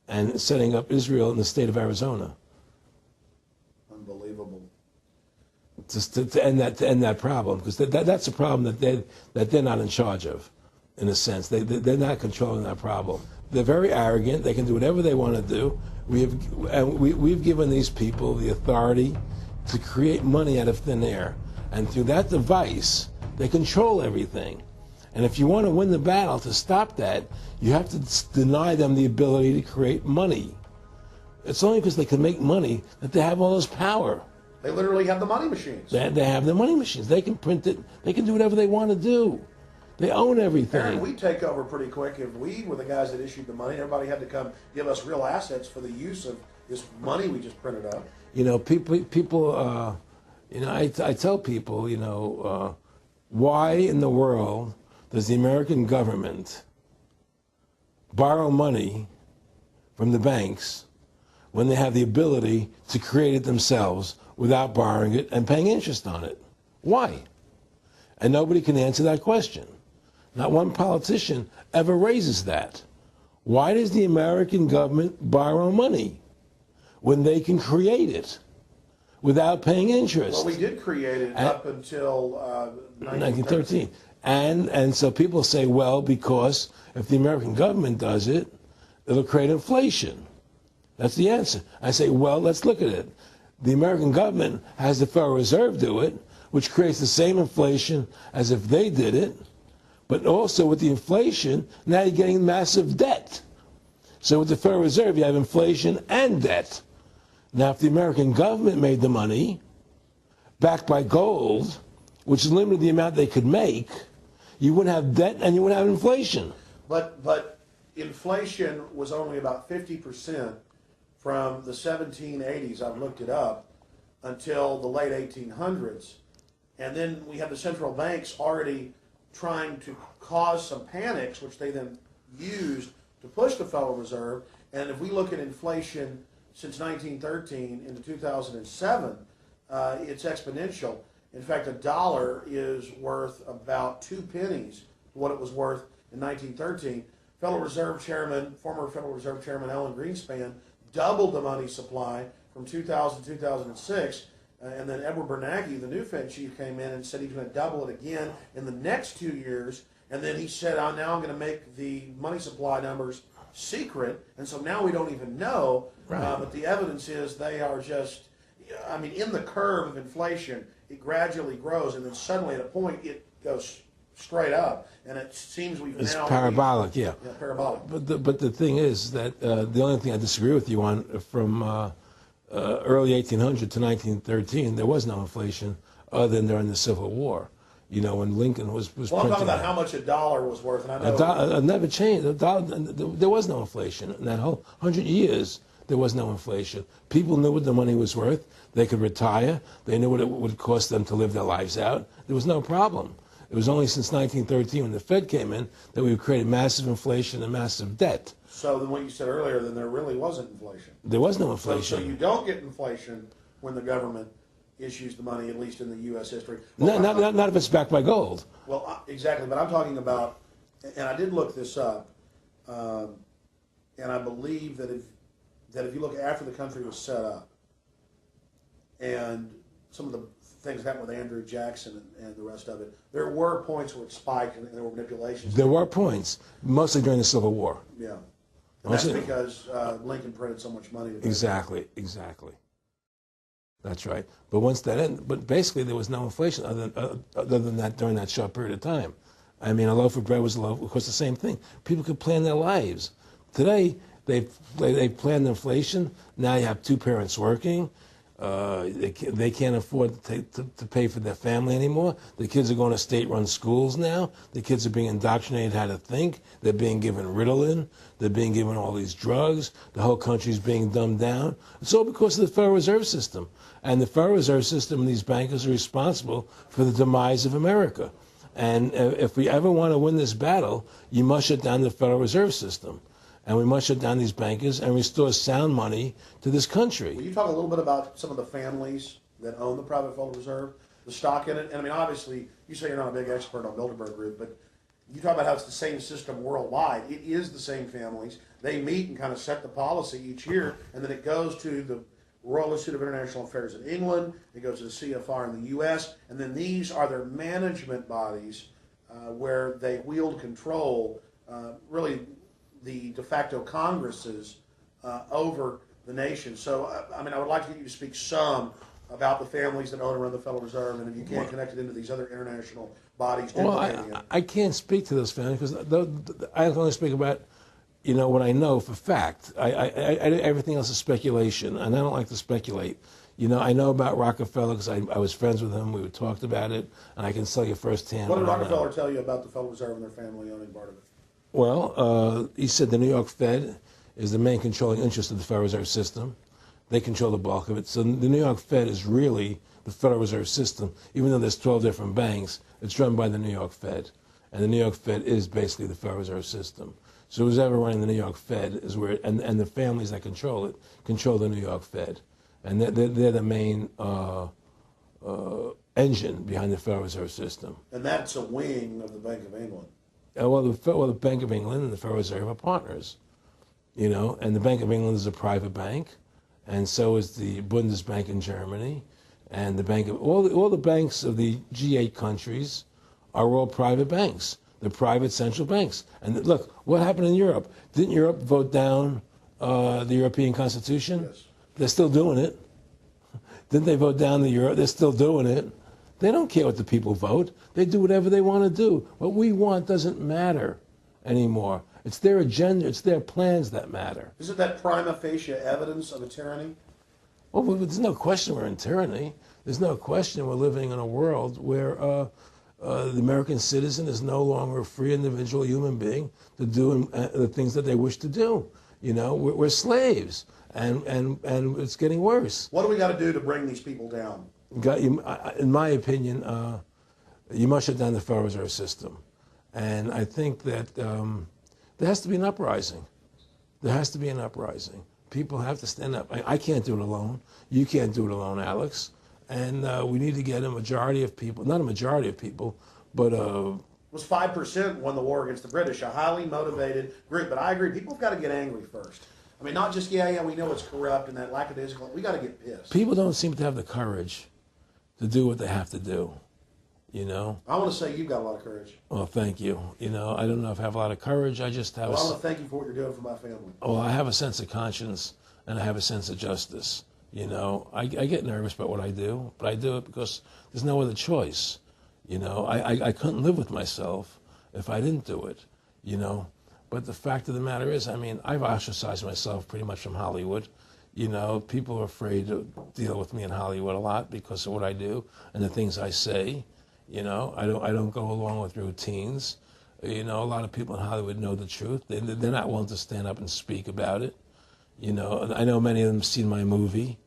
B: and setting up Israel in the state of Arizona.
D: Unbelievable.
B: To end that problem, because that's a problem that they're not in charge of, in a sense. They're not controlling that problem. They're very arrogant. They can do whatever they want to do. We've given these people the authority to create money out of thin air, and through that device, they control everything. And if you want to win the battle to stop that, you have to deny them the ability to create money. It's only because they can make money that they have all this power.
D: They literally have the money machines.
B: They have the money machines. They can print it. They can do whatever they want to do. They own everything.
D: Aaron, we take over pretty quick. If we were the guys that issued the money, everybody had to come give us real assets for the use of this money we just printed up.
B: You know, people. You know, I tell people, you know, why in the world does the American government borrow money from the banks when they have the ability to create it themselves without borrowing it and paying interest on it? Why? And nobody can answer that question. Not one politician ever raises that. Why does the American government borrow money when they can create it without paying interest?
D: Well, we did create it up until 1913.
B: And so people say, well, because if the American government does it, it'll create inflation. That's the answer. I say, well, let's look at it. The American government has the Federal Reserve do it, which creates the same inflation as if they did it. But also with the inflation, now you're getting massive debt. So with the Federal Reserve, you have inflation and debt. Now, if the American government made the money, backed by gold, which limited the amount they could make, you wouldn't have debt and you wouldn't have inflation.
D: But inflation was only about 50% from the 1780s, I've looked it up, until the late 1800s. And then we have the central banks already trying to cause some panics, which they then used to push the Federal Reserve. And if we look at inflation since 1913 into 2007, it's exponential. In fact, $1 is worth about 2 pennies to what it was worth in 1913. Federal Reserve Chairman, former Federal Reserve Chairman Alan Greenspan, doubled the money supply from 2000 to 2006. And then Edward Bernanke, the new Fed chief, came in and said he's going to double it again in the next 2 years. And then he said, now I'm going to make the money supply numbers secret. And so now we don't even know.
B: Right.
D: But the evidence is they are just, I mean, in the curve of inflation, it gradually grows. And then suddenly at a point, it goes straight up. And it seems we've
B: It's
D: now...
B: parabolic, yeah.
D: Yeah, parabolic.
B: But the thing is that the only thing I disagree with you on from early 1800 to 1913, there was no inflation other than during the Civil War. You know, when Lincoln was
D: Well, I'm talking about how much $1 was worth. And I know
B: it never changed. There was no inflation. In that whole 100 years, there was no inflation. People knew what the money was worth. They could retire. They knew what it would cost them to live their lives out. There was no problem. It was only since 1913 when the Fed came in that we created massive inflation and massive debt.
D: So then what you said earlier, then there really wasn't inflation.
B: There was no
D: So
B: inflation.
D: you don't get inflation when the government issues the money, at least in the U.S. history.
B: No, not if it's backed by gold.
D: Well, exactly. But I'm talking about, and I did look this up, and I believe that if you look after the country was set up, and some of the things that happened with Andrew Jackson and the rest of it, there were points where it spiked and there were manipulations.
B: There were points, mostly during the Civil War.
D: Yeah. And that's because Lincoln printed so much money.
B: Exactly. That's right. But once that ended, but basically there was no inflation other than that during that short period of time. I mean, a loaf of bread was a loaf. Of course, the same thing. People could plan their lives. Today, they planned inflation. Now you have two parents working. They can't afford to pay for their family anymore. The kids are going to state-run schools now. The kids are being indoctrinated how to think. They're being given Ritalin. They're being given all these drugs. The whole country's being dumbed down. It's all because of the Federal Reserve System. And the Federal Reserve System and these bankers are responsible for the demise of America. And if we ever want to win this battle, you must shut down the Federal Reserve System. And we must shut down these bankers and restore sound money to this country.
D: Will you talk a little bit about some of the families that own the private Federal Reserve, the stock in it? And I mean, obviously, you say you're not a big expert on Bilderberg Group, but you talk about how it's the same system worldwide. It is the same families. They meet and kind of set the policy each year, and then it goes to the Royal Institute of International Affairs in England, it goes to the CFR in the U.S., and then these are their management bodies where they wield control, really the de facto Congresses over the nation. So, I mean, I would like to get you to speak some about the families that own and run the Federal Reserve, and if you can't connect it into these other international bodies.
B: Well, I can't speak to those families because I only speak about, what I know for fact. Everything else is speculation, and I don't like to speculate. I know about Rockefeller because I was friends with him. We talked about it, and I can tell you firsthand.
D: What did Rockefeller tell you about the Federal Reserve and their family owning part of it?
B: Well, he said the New York Fed is the main controlling interest of the Federal Reserve System. They control the bulk of it. So the New York Fed is really the Federal Reserve System. Even though there's 12 different banks, it's run by the New York Fed. And the New York Fed is basically the Federal Reserve System. So who's ever running the New York Fed is where, and the families that control it, control the New York Fed. And they're the main engine behind the Federal Reserve System.
D: And that's a wing of the Bank of England.
B: Well, the Bank of England and the Federal Reserve are partners, and the Bank of England is a private bank, and so is the Bundesbank in Germany, and the bank of all the banks of the G8 countries are all private banks. They're private central banks. And look, what happened in Europe? Didn't Europe vote down the European Constitution?
D: Yes.
B: They're still doing it. Didn't they vote down the euro? They're still doing it. They don't care what the people vote. They do whatever they want to do. What we want doesn't matter anymore. It's their agenda, it's their plans that matter.
D: Isn't that prima facie evidence of a tyranny?
B: Well, there's no question we're in tyranny. There's no question we're living in a world where the American citizen is no longer a free individual human being to do the things that they wish to do. We're slaves, and it's getting worse.
D: What do we got to do to bring these people down?
B: In my opinion, you must shut down the Federal Reserve System. And I think that there has to be an uprising. There has to be an uprising. People have to stand up. I can't do it alone. You can't do it alone, Alex. And we need to get a majority of people, not a majority of people, but
D: It was 5% won the war against the British, a highly motivated group. But I agree, people have got to get angry first. I mean, not just, we know it's corrupt and that lackadaisical. We got to get pissed.
B: people don't seem to have the courage to do what they have to do,
D: I want to say you've got a lot of courage.
B: Well, thank you. I don't know if I have a lot of courage. I just have
D: Well, I want to thank you for what you're doing for my family.
B: I have a sense of conscience and I have a sense of justice. I get nervous about what I do, but I do it because there's no other choice. I couldn't live with myself if I didn't do it, But the fact of the matter is, I've ostracized myself pretty much from Hollywood. People are afraid to deal with me in Hollywood a lot because of what I do and the things I say. I don't go along with routines. A lot of people in Hollywood know the truth. They're not willing to stand up and speak about it. I know many of them have seen my movie,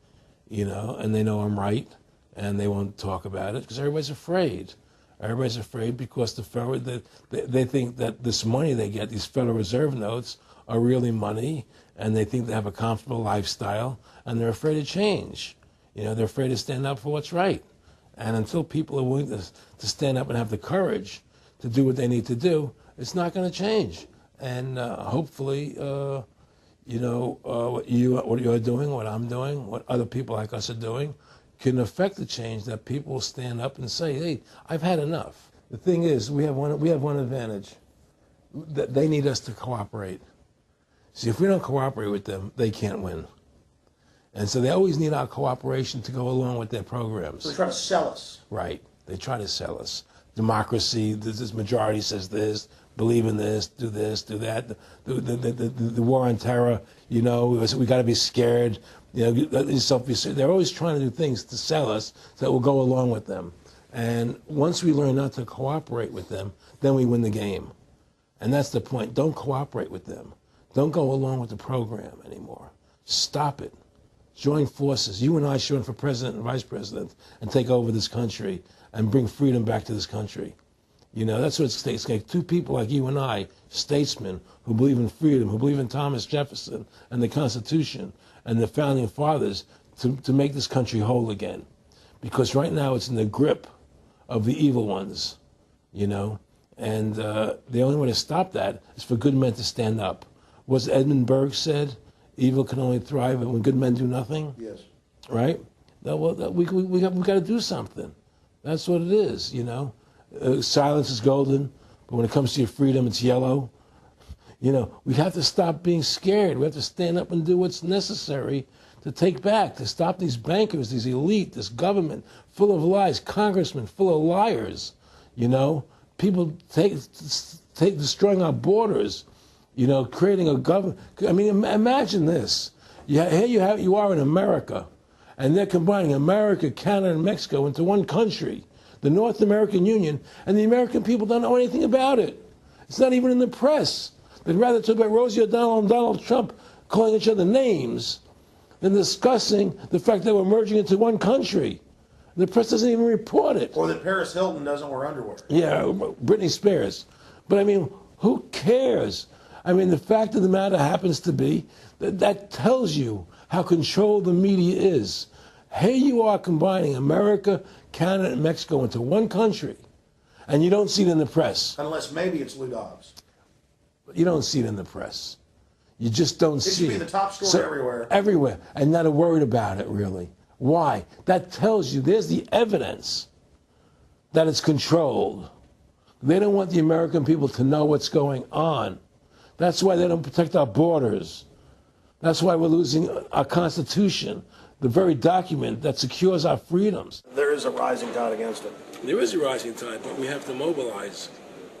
B: and they know I'm right, and they won't talk about it because everybody's afraid. Everybody's afraid because they think that this money they get, these Federal Reserve notes, are really money, and they think they have a comfortable lifestyle, and they're afraid to change. They're afraid to stand up for what's right. And until people are willing to stand up and have the courage to do what they need to do, it's not going to change. And hopefully, what you're doing, what I'm doing, what other people like us are doing, can affect the change that people will stand up and say, hey, I've had enough. The thing is, we have one advantage. That they need us to cooperate. See, if we don't cooperate with them, they can't win. And so they always need our cooperation to go along with their programs.
D: So they try to sell us.
B: Right. They try to sell us. Democracy, this majority says this, believe in this, do that. The war on terror, we got to be scared. They're always trying to do things to sell us so that we'll go along with them. And once we learn not to cooperate with them, then we win the game. And that's the point. Don't cooperate with them. Don't go along with the program anymore. Stop it. Join forces. You and I should run for president and vice president and take over this country and bring freedom back to this country. You know, that's what it's takes. Like two people like you and I, statesmen who believe in freedom, who believe in Thomas Jefferson and the Constitution and the founding fathers to make this country whole again. Because right now it's in the grip of the evil ones, you know. And the only way to stop that is for good men to stand up. What's Edmund Burke said? Evil can only thrive when good men do nothing.
D: Yes.
B: Right? We got to do something. That's what it is, you know. Silence is golden, but when it comes to your freedom, it's yellow. You know, we have to stop being scared. We have to stand up and do what's necessary to take back, to stop these bankers, these elite, this government full of lies, congressmen full of liars, you know. People destroying our borders, you know, creating a government. I mean, imagine this. Here you are in America, and they're combining America, Canada, and Mexico into one country, the North American Union, and the American people don't know anything about it. It's not even in the press. They'd rather talk about Rosie O'Donnell and Donald Trump calling each other names than discussing the fact that we're merging into one country. The press doesn't even report it.
D: Or that Paris Hilton doesn't wear underwear.
B: Yeah, Britney Spears. But I mean, who cares? I mean, the fact of the matter happens to be that tells you how controlled the media is. Here you are combining America, Canada, and Mexico into one country, and you don't see it in the press.
D: Unless maybe it's Lou Dobbs.
B: You don't see it in the press. You just don't see it.
D: It should be the top story everywhere.
B: Everywhere, and not worried about it, really. Why? That tells you there's the evidence that it's controlled. They don't want the American people to know what's going on. That's why they don't protect our borders. That's why we're losing our Constitution, the very document that secures our freedoms.
D: There is a rising tide against it.
B: There is a rising tide, but we have to mobilize.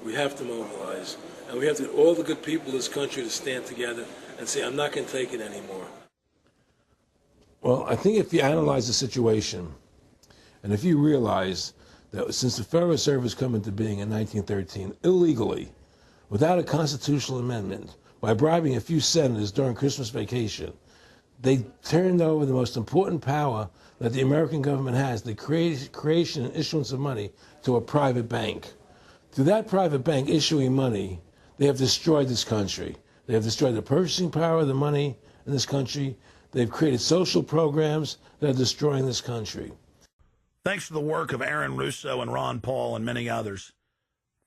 B: We have to mobilize. And we have to get all the good people in this country to stand together and say, I'm not going to take it anymore. Well, I think if you analyze the situation, and if you realize that since the Federal Reserve has come into being in 1913, illegally, without a constitutional amendment, by bribing a few senators during Christmas vacation, they turned over the most important power that the American government has, the creation and issuance of money, to a private bank. Through that private bank issuing money, they have destroyed this country. They have destroyed the purchasing power of the money in this country. They've created social programs that are destroying this country.
A: Thanks to the work of Aaron Russo and Ron Paul and many others,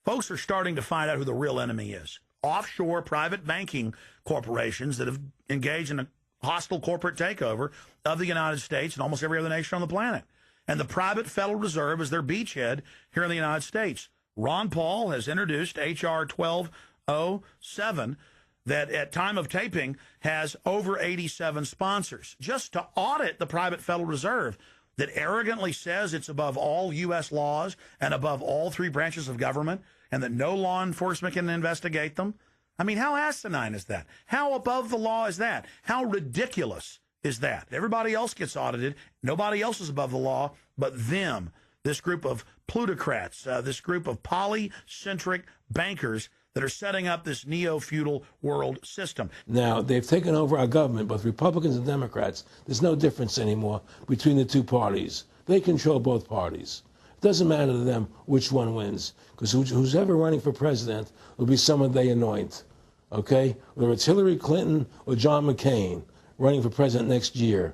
A: folks are starting to find out who the real enemy is. Offshore private banking corporations that have engaged in a hostile corporate takeover of the United States and almost every other nation on the planet. And the private Federal Reserve is their beachhead here in the United States. Ron Paul has introduced H.R. 1207 that at time of taping has over 87 sponsors just to audit the private Federal Reserve that arrogantly says it's above all U.S. laws and above all three branches of government and that no law enforcement can investigate them. I mean, how asinine is that? How above the law is that? How ridiculous is that? Everybody else gets audited. Nobody else is above the law but them, this group of plutocrats, this group of polycentric bankers that are setting up this neo-feudal world system.
B: Now, they've taken over our government, both Republicans and Democrats. There's no difference anymore between the two parties. They control both parties. It doesn't matter to them which one wins, because who's ever running for president will be someone they anoint, okay? Whether it's Hillary Clinton or John McCain running for president next year,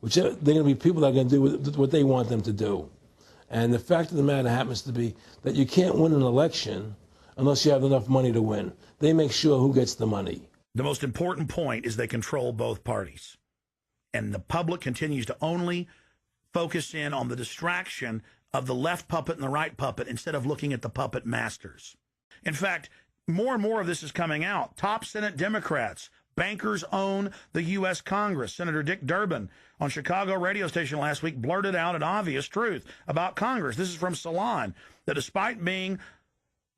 B: they're going to be people that are going to do what they want them to do. And the fact of the matter happens to be that you can't win an election unless you have enough money to win. They make sure who gets the money.
A: The most important point is they control both parties. And the public continues to only focus in on the distraction of the left puppet and the right puppet instead of looking at the puppet masters. In fact, more and more of this is coming out. Top Senate Democrats, bankers own the U.S. Congress. Senator Dick Durbin on Chicago radio station last week blurted out an obvious truth about Congress. This is from Salon, that despite being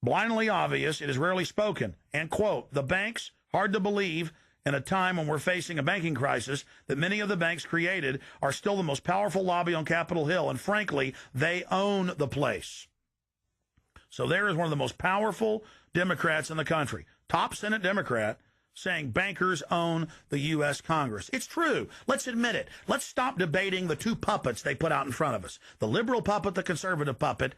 A: blindly obvious, it is rarely spoken. And, quote, the banks, hard to believe in a time when we're facing a banking crisis, that many of the banks created are still the most powerful lobby on Capitol Hill. And frankly, they own the place. So there is one of the most powerful Democrats in the country, top Senate Democrat, saying bankers own the U.S. Congress. It's true. Let's admit it. Let's stop debating the two puppets they put out in front of us, the liberal puppet, the conservative puppet,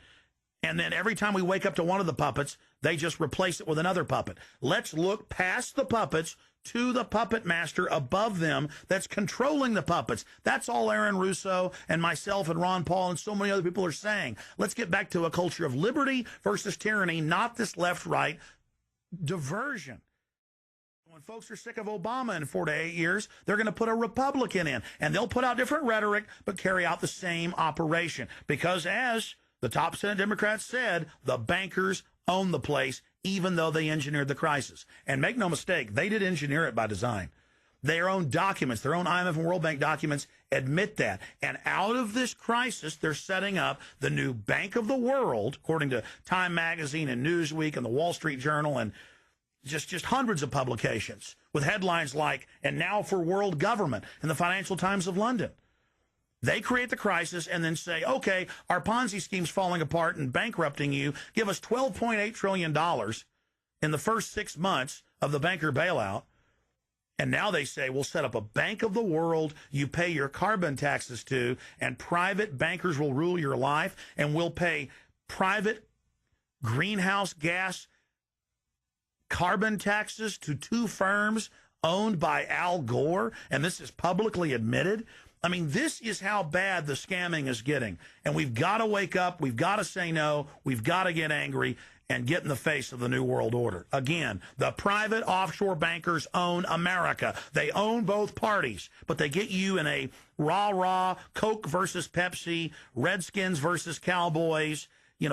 A: And then every time we wake up to one of the puppets, they just replace it with another puppet. Let's look past the puppets to the puppet master above them that's controlling the puppets. That's all Aaron Russo and myself and Ron Paul and so many other people are saying. Let's get back to a culture of liberty versus tyranny, not this left-right diversion. When folks are sick of Obama in 4 to 8 years, they're going to put a Republican in, and they'll put out different rhetoric, but carry out the same operation. Because as the top Senate Democrats said, the bankers own the place, even though they engineered the crisis. And make no mistake, they did engineer it by design. Their own documents, their own IMF and World Bank documents admit that. And out of this crisis, they're setting up the new Bank of the World, according to Time Magazine and Newsweek and the Wall Street Journal and just hundreds of publications with headlines like, "And now for world government," in the Financial Times of London. They create the crisis and then say, okay, our Ponzi scheme's falling apart and bankrupting you. Give us $12.8 trillion in the first 6 months of the banker bailout. And now they say, we'll set up a Bank of the World you pay your carbon taxes to, and private bankers will rule your life, and we'll pay private greenhouse gas carbon taxes to 2 firms owned by Al Gore, and this is publicly admitted. I mean, this is how bad the scamming is getting. And we've got to wake up. We've got to say no. We've got to get angry and get in the face of the New World Order. Again, the private offshore bankers own America. They own both parties, but they get you in a rah-rah, Coke versus Pepsi, Redskins versus Cowboys,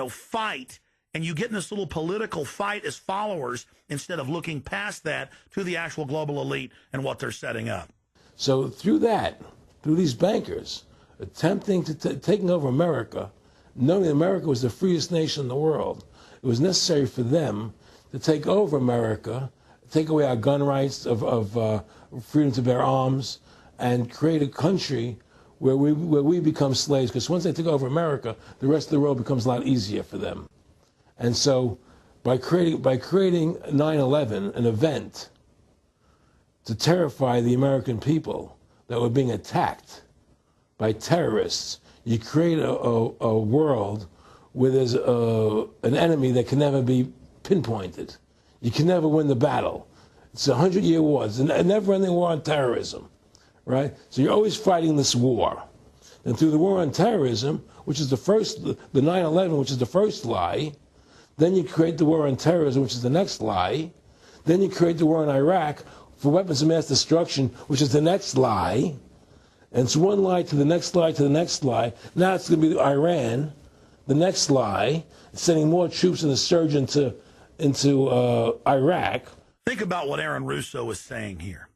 A: fight. And you get in this little political fight as followers instead of looking past that to the actual global elite and what they're setting up.
B: So through these bankers attempting to taking over America, knowing that America was the freest nation in the world, it was necessary for them to take over America, take away our gun rights of freedom to bear arms, and create a country where we become slaves. Because once they take over America, the rest of the world becomes a lot easier for them. And so, by creating 9/11, an event to terrify the American people that were being attacked by terrorists, you create a world where there's an enemy that can never be pinpointed. You can never win the battle. It's a 100-year war. It's a never-ending war on terrorism, right? So you're always fighting this war. And through the war on terrorism, which is the 9/11, which is the first lie, then you create the war on terrorism, which is the next lie. Then you create the war in Iraq for weapons of mass destruction, which is the next lie. And it's one lie to the next lie to the next lie. Now it's going to be Iran, the next lie, sending more troops and a surge into Iraq.
A: Think about what Aaron Russo is saying here.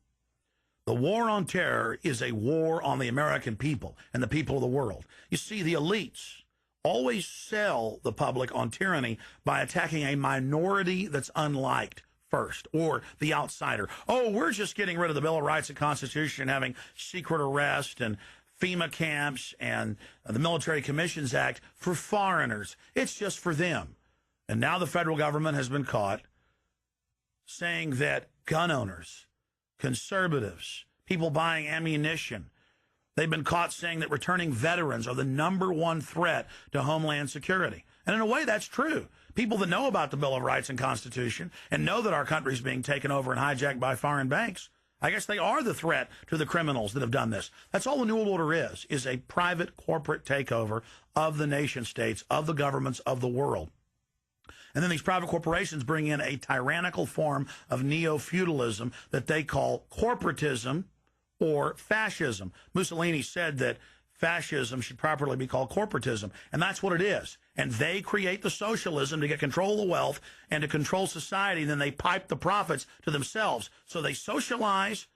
A: The war on terror is a war on the American people and the people of the world. You see, the elites always sell the public on tyranny by attacking a minority that's unliked first, or the outsider. Oh, we're just getting rid of the Bill of Rights and Constitution, having secret arrest and FEMA camps and the Military Commissions Act for foreigners. It's just for them. And now the federal government has been caught saying that gun owners, conservatives, people buying ammunition, they've been caught saying that returning veterans are the #1 threat to Homeland Security. And in a way, that's true. People that know about the Bill of Rights and Constitution and know that our country's being taken over and hijacked by foreign banks, I guess they are the threat to the criminals that have done this. That's all the New World Order is a private corporate takeover of the nation states, of the governments of the world. And then these private corporations bring in a tyrannical form of neo-feudalism that they call corporatism or fascism. Mussolini said that fascism should properly be called corporatism, and that's what it is. And they create the socialism to get control of the wealth and to control society, and then they pipe the profits to themselves. So they socialize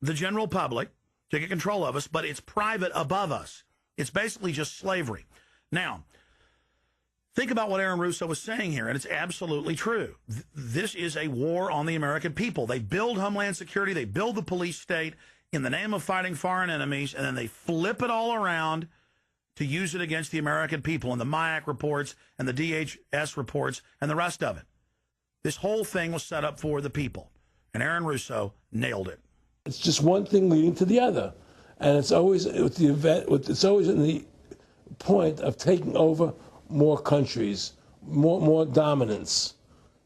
A: the general public to get control of us, but it's private above us. It's basically just slavery. Now, think about what Aaron Russo was saying here, and it's absolutely true. This is a war on the American people. They build Homeland Security, they build the police state in the name of fighting foreign enemies, and then they flip it all around to use it against the American people, and the MIAC reports and the DHS reports and the rest of it. This whole thing was set up for the people, and Aaron Russo nailed it.
B: It's just one thing leading to the other, and it's always with the event. It's always in the point of taking over more countries, more dominance,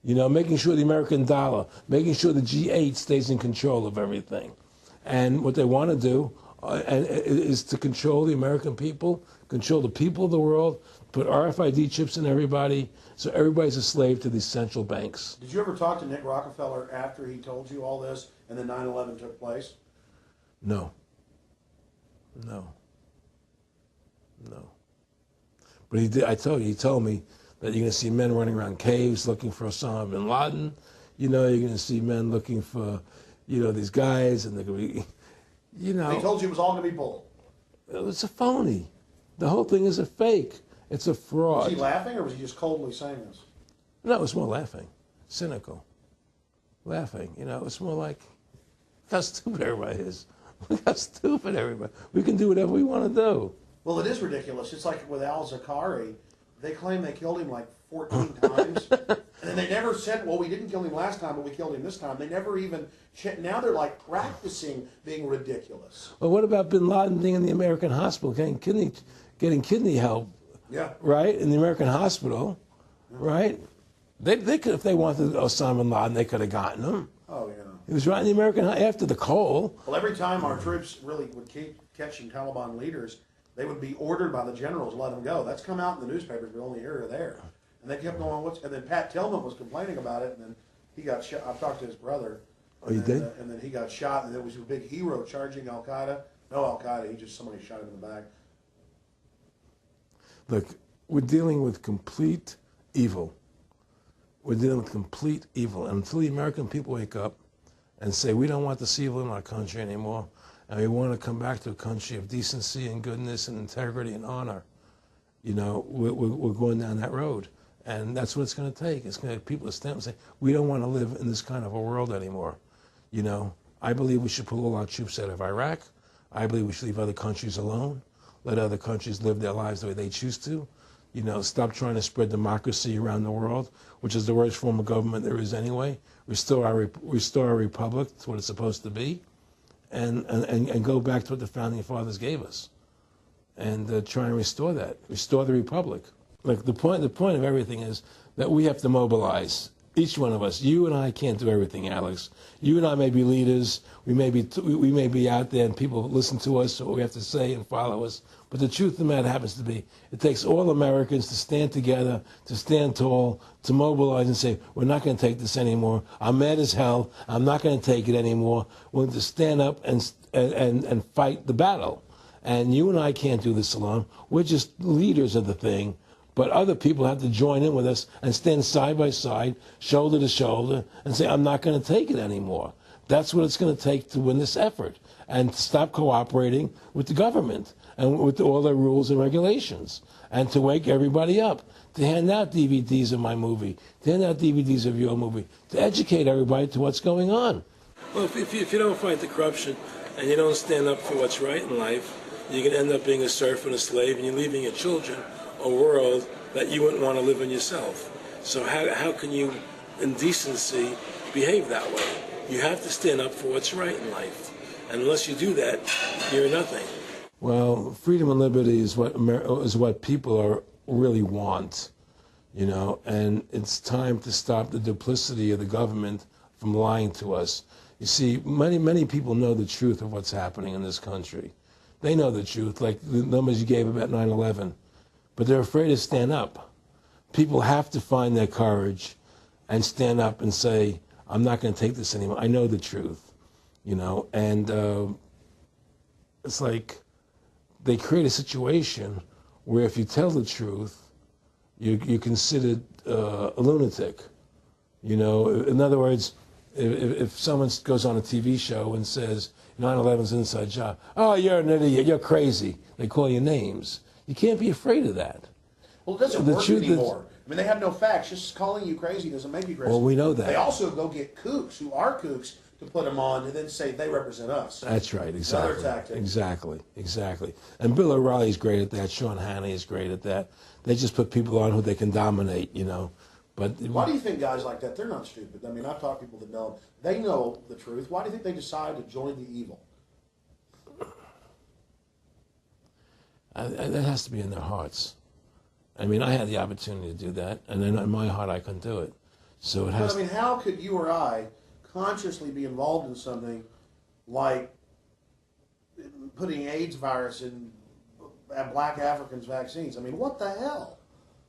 B: making sure the American dollar, making sure the G8 stays in control of everything. And what they want to do is to control the American people, control the people of the world, put RFID chips in everybody, so everybody's a slave to these central banks.
D: Did you ever talk to Nick Rockefeller after he told you all this and then 9/11 took place?
B: No. But he did. He told me that you're going to see men running around caves looking for Osama bin Laden. You're going to see men looking for, these guys, and they're going to be,
D: He told you it was all going to be bull.
B: It's a phony. The whole thing is a fake. It's a fraud.
D: Was he laughing, or was he just coldly saying this?
B: No, it's more laughing, cynical, laughing. It's more like how stupid everybody is. Look how stupid everybody. We can do whatever we want to do.
D: Well, it is ridiculous. It's like with Al-Zakari. They claim they killed him like 14 times. And then they never said, well, we didn't kill him last time, but we killed him this time. They never even, now they're like practicing being ridiculous.
B: Well, what about bin Laden being in the American hospital, getting kidney help?
D: Yeah.
B: Right? In the American hospital, right? They could, if they wanted Osama bin Laden, they could have gotten him.
D: Oh, yeah.
B: He was right in the American, after the Cole.
D: Well, every time our troops really would keep catching Taliban leaders, they would be ordered by the generals to let them go. That's come out in the newspapers, but only here or there. And they kept going, and then Pat Tillman was complaining about it, and then he got shot. I talked to his brother.
B: Oh, you did?
D: And then he got shot, and there was a big hero charging Al-Qaeda. No Al-Qaeda, somebody shot him in the back.
B: Look, we're dealing with complete evil. We're dealing with complete evil. And until the American people wake up and say, we don't want this evil in our country anymore, and we want to come back to a country of decency and goodness and integrity and honor, we're going down that road. And that's what it's going to take. It's going to people to stand up and say, we don't want to live in this kind of a world anymore. I believe we should pull all our troops out of Iraq. I believe we should leave other countries alone. Let other countries live their lives the way they choose to. Stop trying to spread democracy around the world, which is the worst form of government there is anyway. Restore our republic to what it's supposed to be, and go back to what the founding fathers gave us, and try and restore that. Restore the republic. Like the point of everything is that we have to mobilize. Each one of us. You and I can't do everything, Alex. You and I may be leaders. We may be out there, and people listen to us, what we have to say, and follow us. But the truth of the matter happens to be, it takes all Americans to stand together, to stand tall, to mobilize and say, we're not going to take this anymore. I'm mad as hell. I'm not going to take it anymore. We're going to stand up and fight the battle. And you and I can't do this alone. We're just leaders of the thing. But other people have to join in with us and stand side by side, shoulder to shoulder, and say, I'm not going to take it anymore. That's what it's going to take to win this effort, and to stop cooperating with the government and with all their rules and regulations, and to wake everybody up, to hand out DVDs of my movie, to hand out DVDs of your movie, to educate everybody to what's going on. Well, if you don't fight the corruption and you don't stand up for what's right in life, you're going to end up being a serf and a slave, and you're leaving your children a world that you wouldn't want to live in yourself. So how can you, in decency, behave that way? You have to stand up for what's right in life. And unless you do that, you're nothing. Well, freedom and liberty is what people really want, and it's time to stop the duplicity of the government from lying to us. You see, many people know the truth of what's happening in this country. They know the truth, like the numbers you gave about 9/11. But they're afraid to stand up. People have to find their courage and stand up and say, I'm not going to take this anymore. I know the truth, and it's like they create a situation where if you tell the truth, you're considered a lunatic. In other words, if someone goes on a TV show and says 9/11's an inside job, oh, you're an idiot, you're crazy. They call you names. You can't be afraid of that.
D: Well, it doesn't work anymore. I mean, they have no facts. Just calling you crazy doesn't make you crazy.
B: Well, we know that.
D: They also go get kooks who are kooks to put them on and then say they represent us.
B: That's right, exactly.
D: Another tactic.
B: Exactly. And Bill O'Reilly's great at that. Sean Hannity is great at that. They just put people on who they can dominate, But
D: why do you think guys like that, they're not stupid? I mean, I've talked to people that know. They know the truth. Why do you think they decide to join the evil?
B: That has to be in their hearts. I mean, I had the opportunity to do that, and then in my heart, I couldn't do it. So it has.
D: But I mean, how could you or I consciously be involved in something like putting AIDS virus in black Africans' vaccines? I mean, what the hell?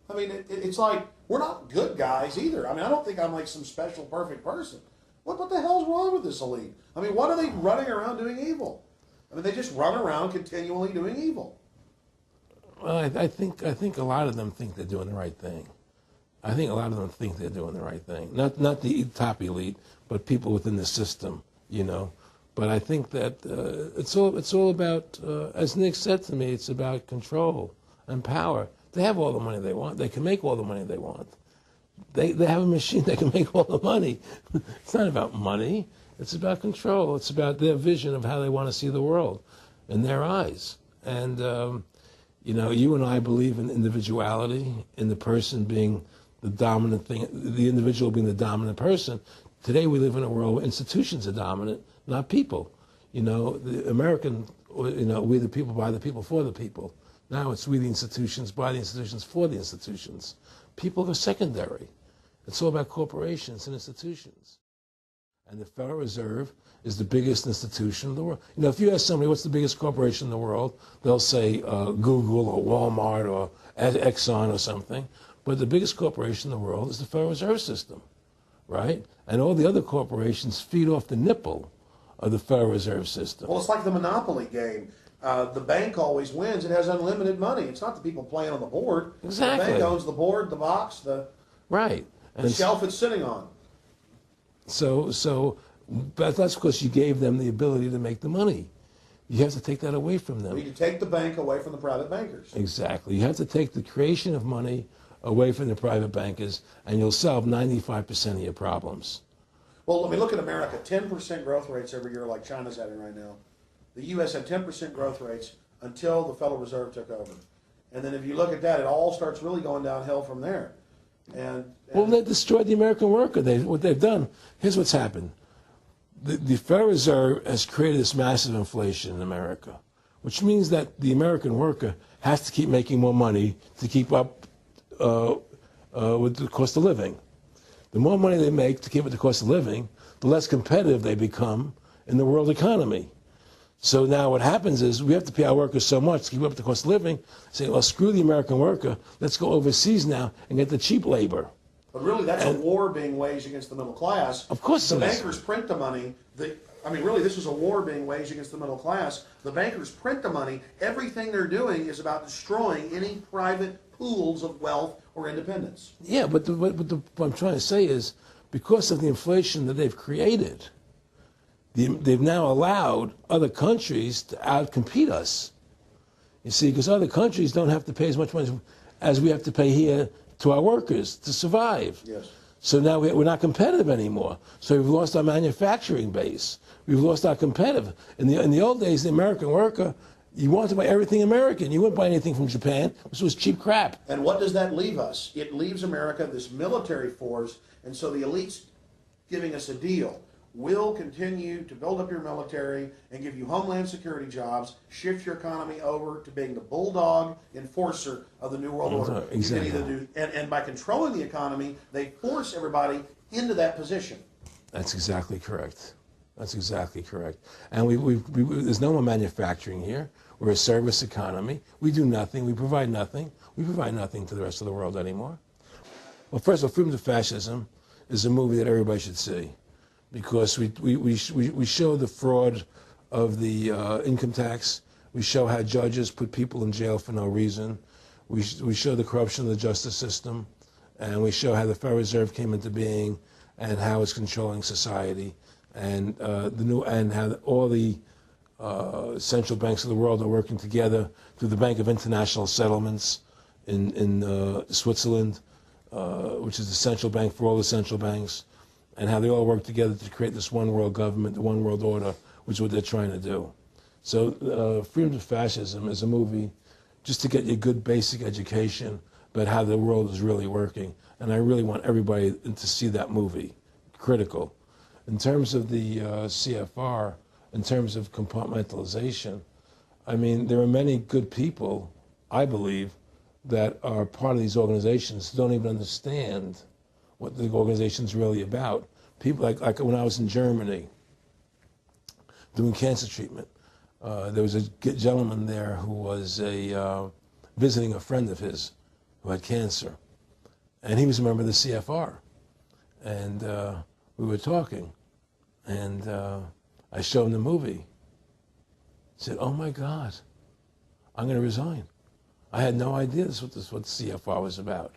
D: I mean, it's like, we're not good guys either. I mean, I don't think I'm like some special perfect person. What the hell's wrong with this elite? I mean, what are they running around doing evil? I mean, they just run around continually doing evil.
B: Well, I think a lot of them think they're doing the right thing. I think a lot of them think they're doing the right thing. Not the top elite, but people within the system, you know. But I think that it's all about, as Nick said to me, it's about control and power. They have all the money they want. They can make all the money they want. They have a machine that can make all the money. It's not about money. It's about control. It's about their vision of how they want to see the world in their eyes. And, you know, you and I believe in individuality, in the person being the dominant thing, the individual being the dominant person. Today we live in a world where institutions are dominant, not people. You know, the American, you know, we the people, by the people, for the people. Now it's we the institutions, by the institutions, for the institutions. People are secondary. It's all about corporations and institutions. And the Federal Reserve is the biggest institution in the world. You know, if you ask somebody what's the biggest corporation in the world, they'll say Google or Walmart or Exxon or something. But the biggest corporation in the world is the Federal Reserve System, right? And all the other corporations feed off the nipple of the Federal Reserve System.
D: Well, it's like the Monopoly game. The bank always wins. It has unlimited money. It's not the people playing on the board.
B: Exactly.
D: The bank owns the board, the box, the
B: right.
D: The shelf it's sitting on.
B: But that's because you gave them the ability to make the money. You have to take that away from them.
D: You can take the bank away from the private bankers.
B: Exactly. You have to take the creation of money away from the private bankers, and you'll solve 95% of your problems.
D: Well, I mean, look at America. 10% growth rates every year like China's having right now. The U.S. had 10% growth rates until the Federal Reserve took over. And then if you look at that, it all starts really going downhill from there. Well,
B: they destroyed the American worker. What they've done, here's what's happened. The Federal Reserve has created this massive inflation in America, which means that the American worker has to keep making more money to keep up with the cost of living. The more money they make to keep up with the cost of living, the less competitive they become in the world economy. So now what happens is we have to pay our workers so much to keep up with the cost of living, say, well, screw the American worker, let's go overseas now and get the cheap labor.
D: But really, that's a war being waged against the middle class.
B: Of course
D: the
B: it is.
D: bankers print the money. I mean, really, this is a war being waged against the middle class. The bankers print the money. Everything they're doing is about destroying any private pools of wealth or independence.
B: Yeah, but what I'm trying to say is because of the inflation that they've created, they've now allowed other countries to outcompete us. You see, because other countries don't have to pay as much money as we have to pay here to our workers to survive.
D: Yes.
B: So now we're not competitive anymore. So we've lost our manufacturing base. We've lost our competitive. In the old days, the American worker, you wanted to buy everything American. You wouldn't buy anything from Japan, which was cheap crap.
D: And what does that leave us? It leaves America this military force, and so the elite's giving us a deal. We'll continue to build up your military and give you homeland security jobs, shift your economy over to being the bulldog enforcer of the New World Order.
B: Exactly.
D: You can either do, and by controlling the economy, they force everybody into that position.
B: That's exactly correct. That's exactly correct. And there's no more manufacturing here. We're a service economy. We do nothing. We provide nothing. We provide nothing to the rest of the world anymore. Well, first of all, Freedom to Fascism is a movie that everybody should see, because we show the fraud of the income tax. We show how judges put people in jail for no reason. We show the corruption of the justice system, and we show how the Federal Reserve came into being and how it's controlling society, and how all the central banks of the world are working together through the Bank of International Settlements in Switzerland, which is the central bank for all the central banks, and how they all work together to create this one world government, the one world order, which is what they're trying to do. So Freedom to Fascism is a movie just to get you a good basic education about how the world is really working. And I really want everybody to see that movie. Critical. In terms of the CFR, in terms of compartmentalization, I mean, there are many good people, I believe, that are part of these organizations don't even understand what the organization's really about. People like when I was in Germany doing cancer treatment, there was a gentleman there who was visiting a friend of his who had cancer, and he was a member of the CFR, and we were talking, and I showed him the movie. He said, "Oh my God, I'm going to resign. I had no idea this was what the CFR was about."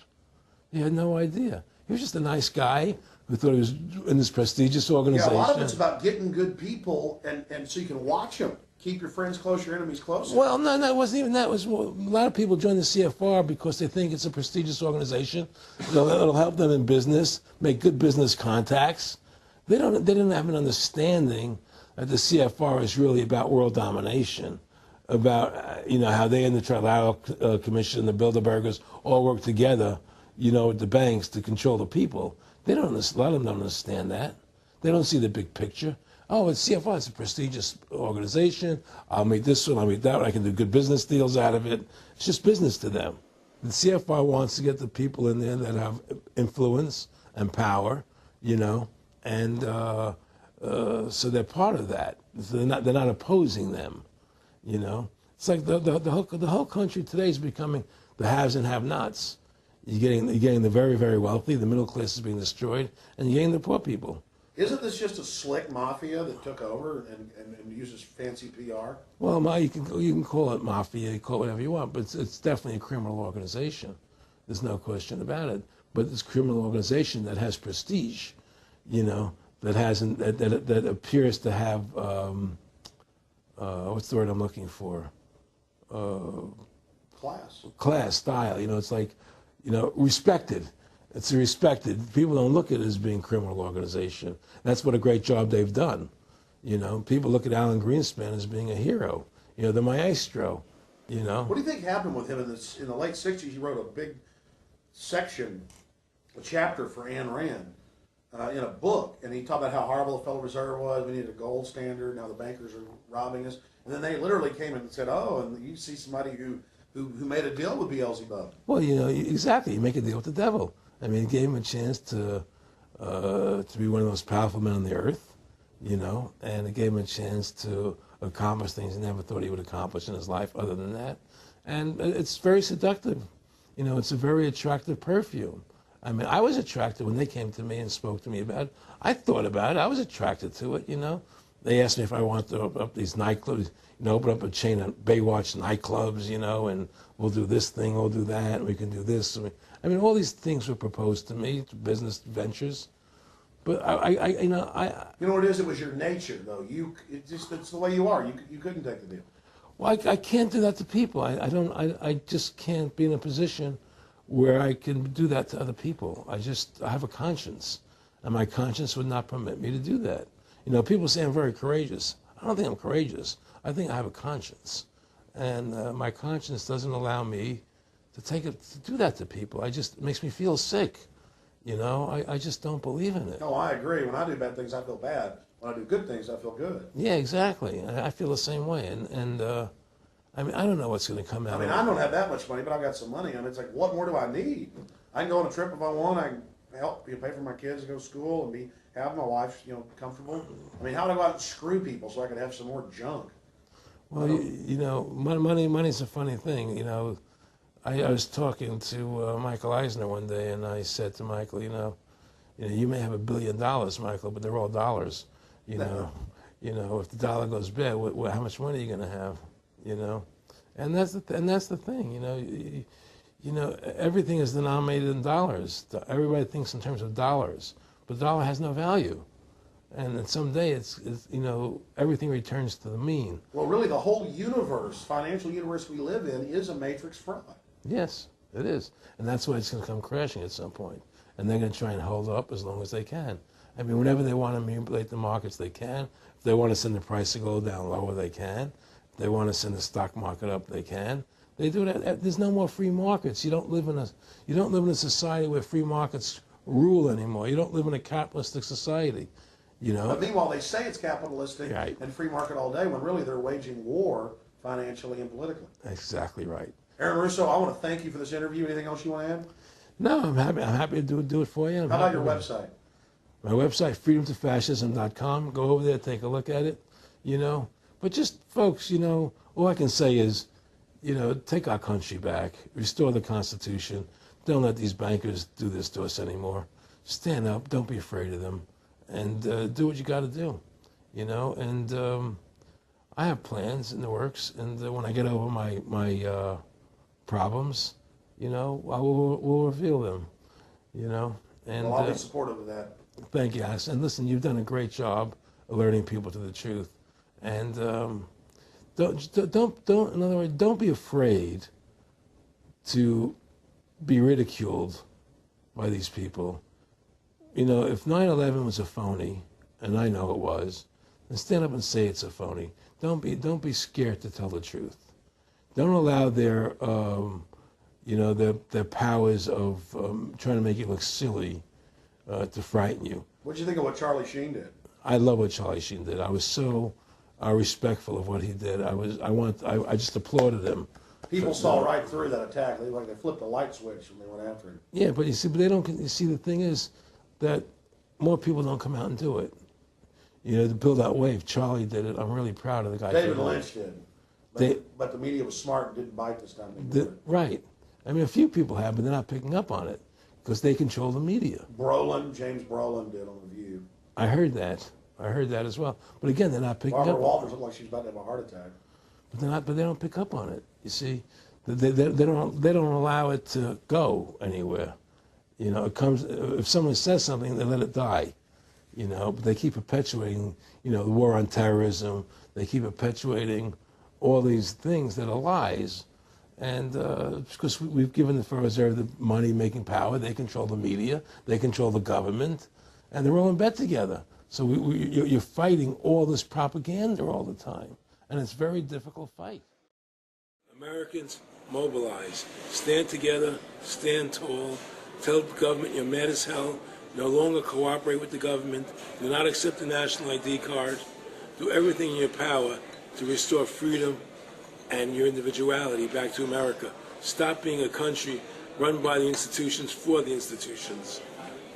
B: He had no idea. He was just a nice guy who thought he was in this prestigious organization.
D: Yeah, a lot of it's about getting good people, and so you can watch them. Keep your friends close, your enemies closer.
B: Well, no, it wasn't even that. It was, a lot of people join the CFR because they think it's a prestigious organization. It'll help them in business, make good business contacts. They didn't have an understanding that the CFR is really about world domination, about how they and the Trilateral Commission, the Bilderbergers, all work together, with the banks to control the people. They don't. A lot of them don't understand that. They don't see the big picture. Oh, it's CFR. It's a prestigious organization. I'll make this one. I'll make that one. I can do good business deals out of it. It's just business to them. The CFR wants to get the people in there that have influence and power, and so they're part of that. So they're not opposing them, It's like the whole country today is becoming the haves and have-nots. You're getting the very, very wealthy, the middle class is being destroyed, and you're getting the poor people.
D: Isn't this just a slick mafia that took over and uses fancy PR?
B: Well, you can call it mafia, you call it whatever you want, but it's definitely a criminal organization. There's no question about it. But it's a criminal organization that has prestige, that appears to have what's the word I'm looking for? Class, style. It's like, respected. It's respected. People don't look at it as being a criminal organization. That's what a great job they've done. People look at Alan Greenspan as being a hero. The maestro.
D: What do you think happened with him in the late '60s? He wrote a big section, a chapter for Ayn Rand in a book, and he talked about how horrible the Federal Reserve was. We needed a gold standard. Now the bankers are robbing us. And then they literally came and said, "Oh, and you see somebody who made a deal with Beelzebub."
B: Well, exactly. You make a deal with the devil. I mean, it gave him a chance to be one of the most powerful men on the earth, and it gave him a chance to accomplish things he never thought he would accomplish in his life other than that. And it's very seductive. It's a very attractive perfume. I mean, I was attracted when they came to me and spoke to me about it. I thought about it. I was attracted to it, They asked me if I wanted to open up these nightclubs, open up a chain of Baywatch nightclubs, and we'll do this thing, we'll do that, and we can do this. I mean, all these things were proposed to me, business ventures. But
D: You know what it is? It was your nature, though. It's the way you are. You couldn't take the deal.
B: Well, I can't do that to people. I just can't be in a position where I can do that to other people. I have a conscience, and my conscience would not permit me to do that. People say I'm very courageous. I don't think I'm courageous. I think I have a conscience, and my conscience doesn't allow me to do that to people. It makes me feel sick. I just don't believe in it.
D: No, I agree. When I do bad things, I feel bad. When I do good things, I feel good.
B: Yeah, exactly. I feel the same way. And I mean, I don't know what's going to come out.
D: I mean, I don't have that much money, but I've got some money. I mean, it's like, what more do I need? I can go on a trip if I want. I can help pay for my kids to go to school and have my life, comfortable. I mean, how would I go out and screw people so I could have some more junk?
B: Well, money's a funny thing. I was talking to Michael Eisner one day, and I said to Michael, you may have $1 billion, Michael, but they're all dollars. If the dollar goes bad, how much money are you going to have? And that's the thing. Everything is denominated in dollars. Everybody thinks in terms of dollars, but the dollar has no value. And then someday everything returns to the mean.
D: Well, really, the whole universe, financial universe we live in, is a matrix fraud.
B: Yes, it is. And that's why it's going to come crashing at some point. And they're going to try and hold it up as long as they can. I mean, whenever they want to manipulate the markets, they can. If they want to send the price to go down lower, they can. If they want to send the stock market up, they can. They do that. There's no more free markets. You don't live in a society where free markets rule anymore. You don't live in a capitalistic society.
D: But meanwhile, they say it's capitalistic
B: right.
D: and free market all day when really they're waging war financially and politically.
B: Exactly right.
D: Aaron Russo, I want to thank you for this interview. Anything else you want to add?
B: No, I'm happy to do it for you.
D: How about your website?
B: My website, freedomtofascism.com. Go over there, take a look at it, you know. But just, folks, you know, all I can say is, you know, take our country back, restore the Constitution. Don't let these bankers do this to us anymore. Stand up, don't be afraid of them, and do what you got to do, you know. And I have plans in the works, and when I get over my problems, you know, we'll reveal them, you know. And
D: Well, I'll be supportive of that.
B: thank you, Alex. And listen, you've done a great job alerting people to the truth. And don't, in other words, don't be afraid to be ridiculed by these people. You know, if 9/11 was a phony, and I know it was, then stand up and say it's a phony. Don't be scared to tell the truth. Don't allow their you know, their powers of trying to make you look silly to frighten you.
D: What did you think of what Charlie Sheen did?
B: I love what Charlie Sheen did. I was so respectful of what he did. I just applauded him.
D: People saw right through that attack. They flipped a light switch when they went after him.
B: Yeah, but you see, they don't. You see, the thing is that more people don't come out and do it. You know, to build that wave. Charlie did it. I'm really proud of the guy.
D: David Lynch did. But the media was smart and didn't bite this time.
B: Right. I mean, a few people have, but they're not picking up on it because they control the media.
D: James Brolin did on The View.
B: I heard that. I heard that as well. But again, they're not picking up.
D: Barbara Walters looked like she's about to have a heart attack.
B: But they don't pick up on it. You see, they don't allow it to go anywhere. You know, it comes if someone says something, they let it die. You know, but they keep perpetuating, you know, the war on terrorism. They keep perpetuating all these things that are lies. And because we've given the Federal Reserve the money-making power, they control the media, they control the government, and they're all in bed together. So you're fighting all this propaganda all the time, and it's a very difficult fight. Americans, mobilize. Stand together, stand tall. Tell the government you're mad as hell. No longer cooperate with the government. Do not accept the national ID card. Do everything in your power to restore freedom and your individuality back to America. Stop being a country run by the institutions for the institutions.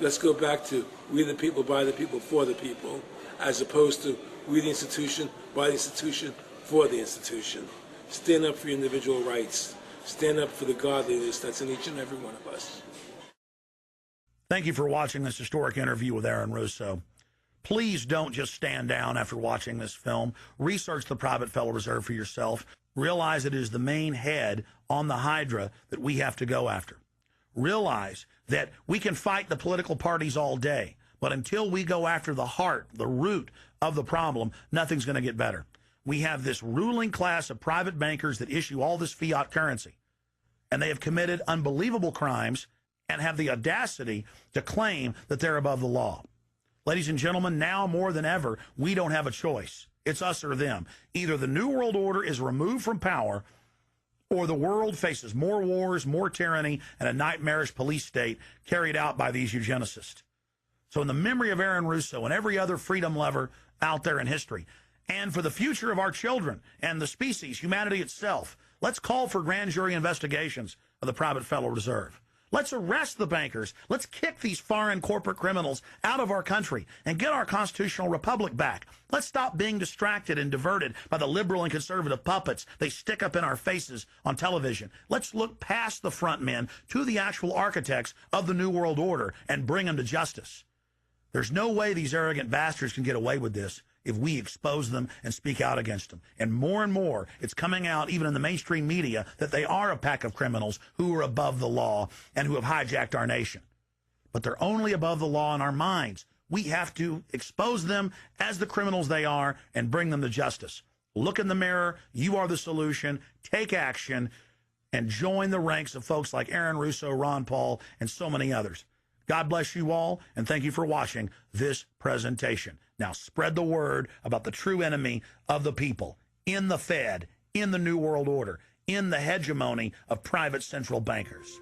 B: Let's go back to we the people, by the people, for the people, as opposed to we the institution, by the institution, for the institution. Stand up for your individual rights. Stand up for the godliness that's in each and every one of us.
A: Thank you for watching this historic interview with Aaron Russo. Please don't just stand down after watching this film. Research the private Federal Reserve for yourself. Realize it is the main head on the Hydra that we have to go after. Realize that we can fight the political parties all day, but until we go after the heart, the root of the problem, nothing's going to get better. We have this ruling class of private bankers that issue all this fiat currency, and they have committed unbelievable crimes and have the audacity to claim that they're above the law. Ladies and gentlemen, now more than ever, we don't have a choice. It's us or them. Either the New World Order is removed from power, or the world faces more wars, more tyranny, and a nightmarish police state carried out by these eugenicists. So in the memory of Aaron Russo and every other freedom lover out there in history, and for the future of our children and the species, humanity itself, let's call for grand jury investigations of the private Federal Reserve. Let's arrest the bankers. Let's kick these foreign corporate criminals out of our country and get our constitutional republic back. Let's stop being distracted and diverted by the liberal and conservative puppets they stick up in our faces on television. Let's look past the front men to the actual architects of the New World Order and bring them to justice. There's no way these arrogant bastards can get away with this if we expose them and speak out against them. And more, it's coming out even in the mainstream media that they are a pack of criminals who are above the law and who have hijacked our nation. But they're only above the law in our minds. We have to expose them as the criminals they are and bring them to justice. Look in the mirror. You are the solution. Take action and join the ranks of folks like Aaron Russo, Ron Paul, and so many others. God bless you all, and thank you for watching this presentation. Now spread the word about the true enemy of the people in the Fed, in the New World Order, in the hegemony of private central bankers.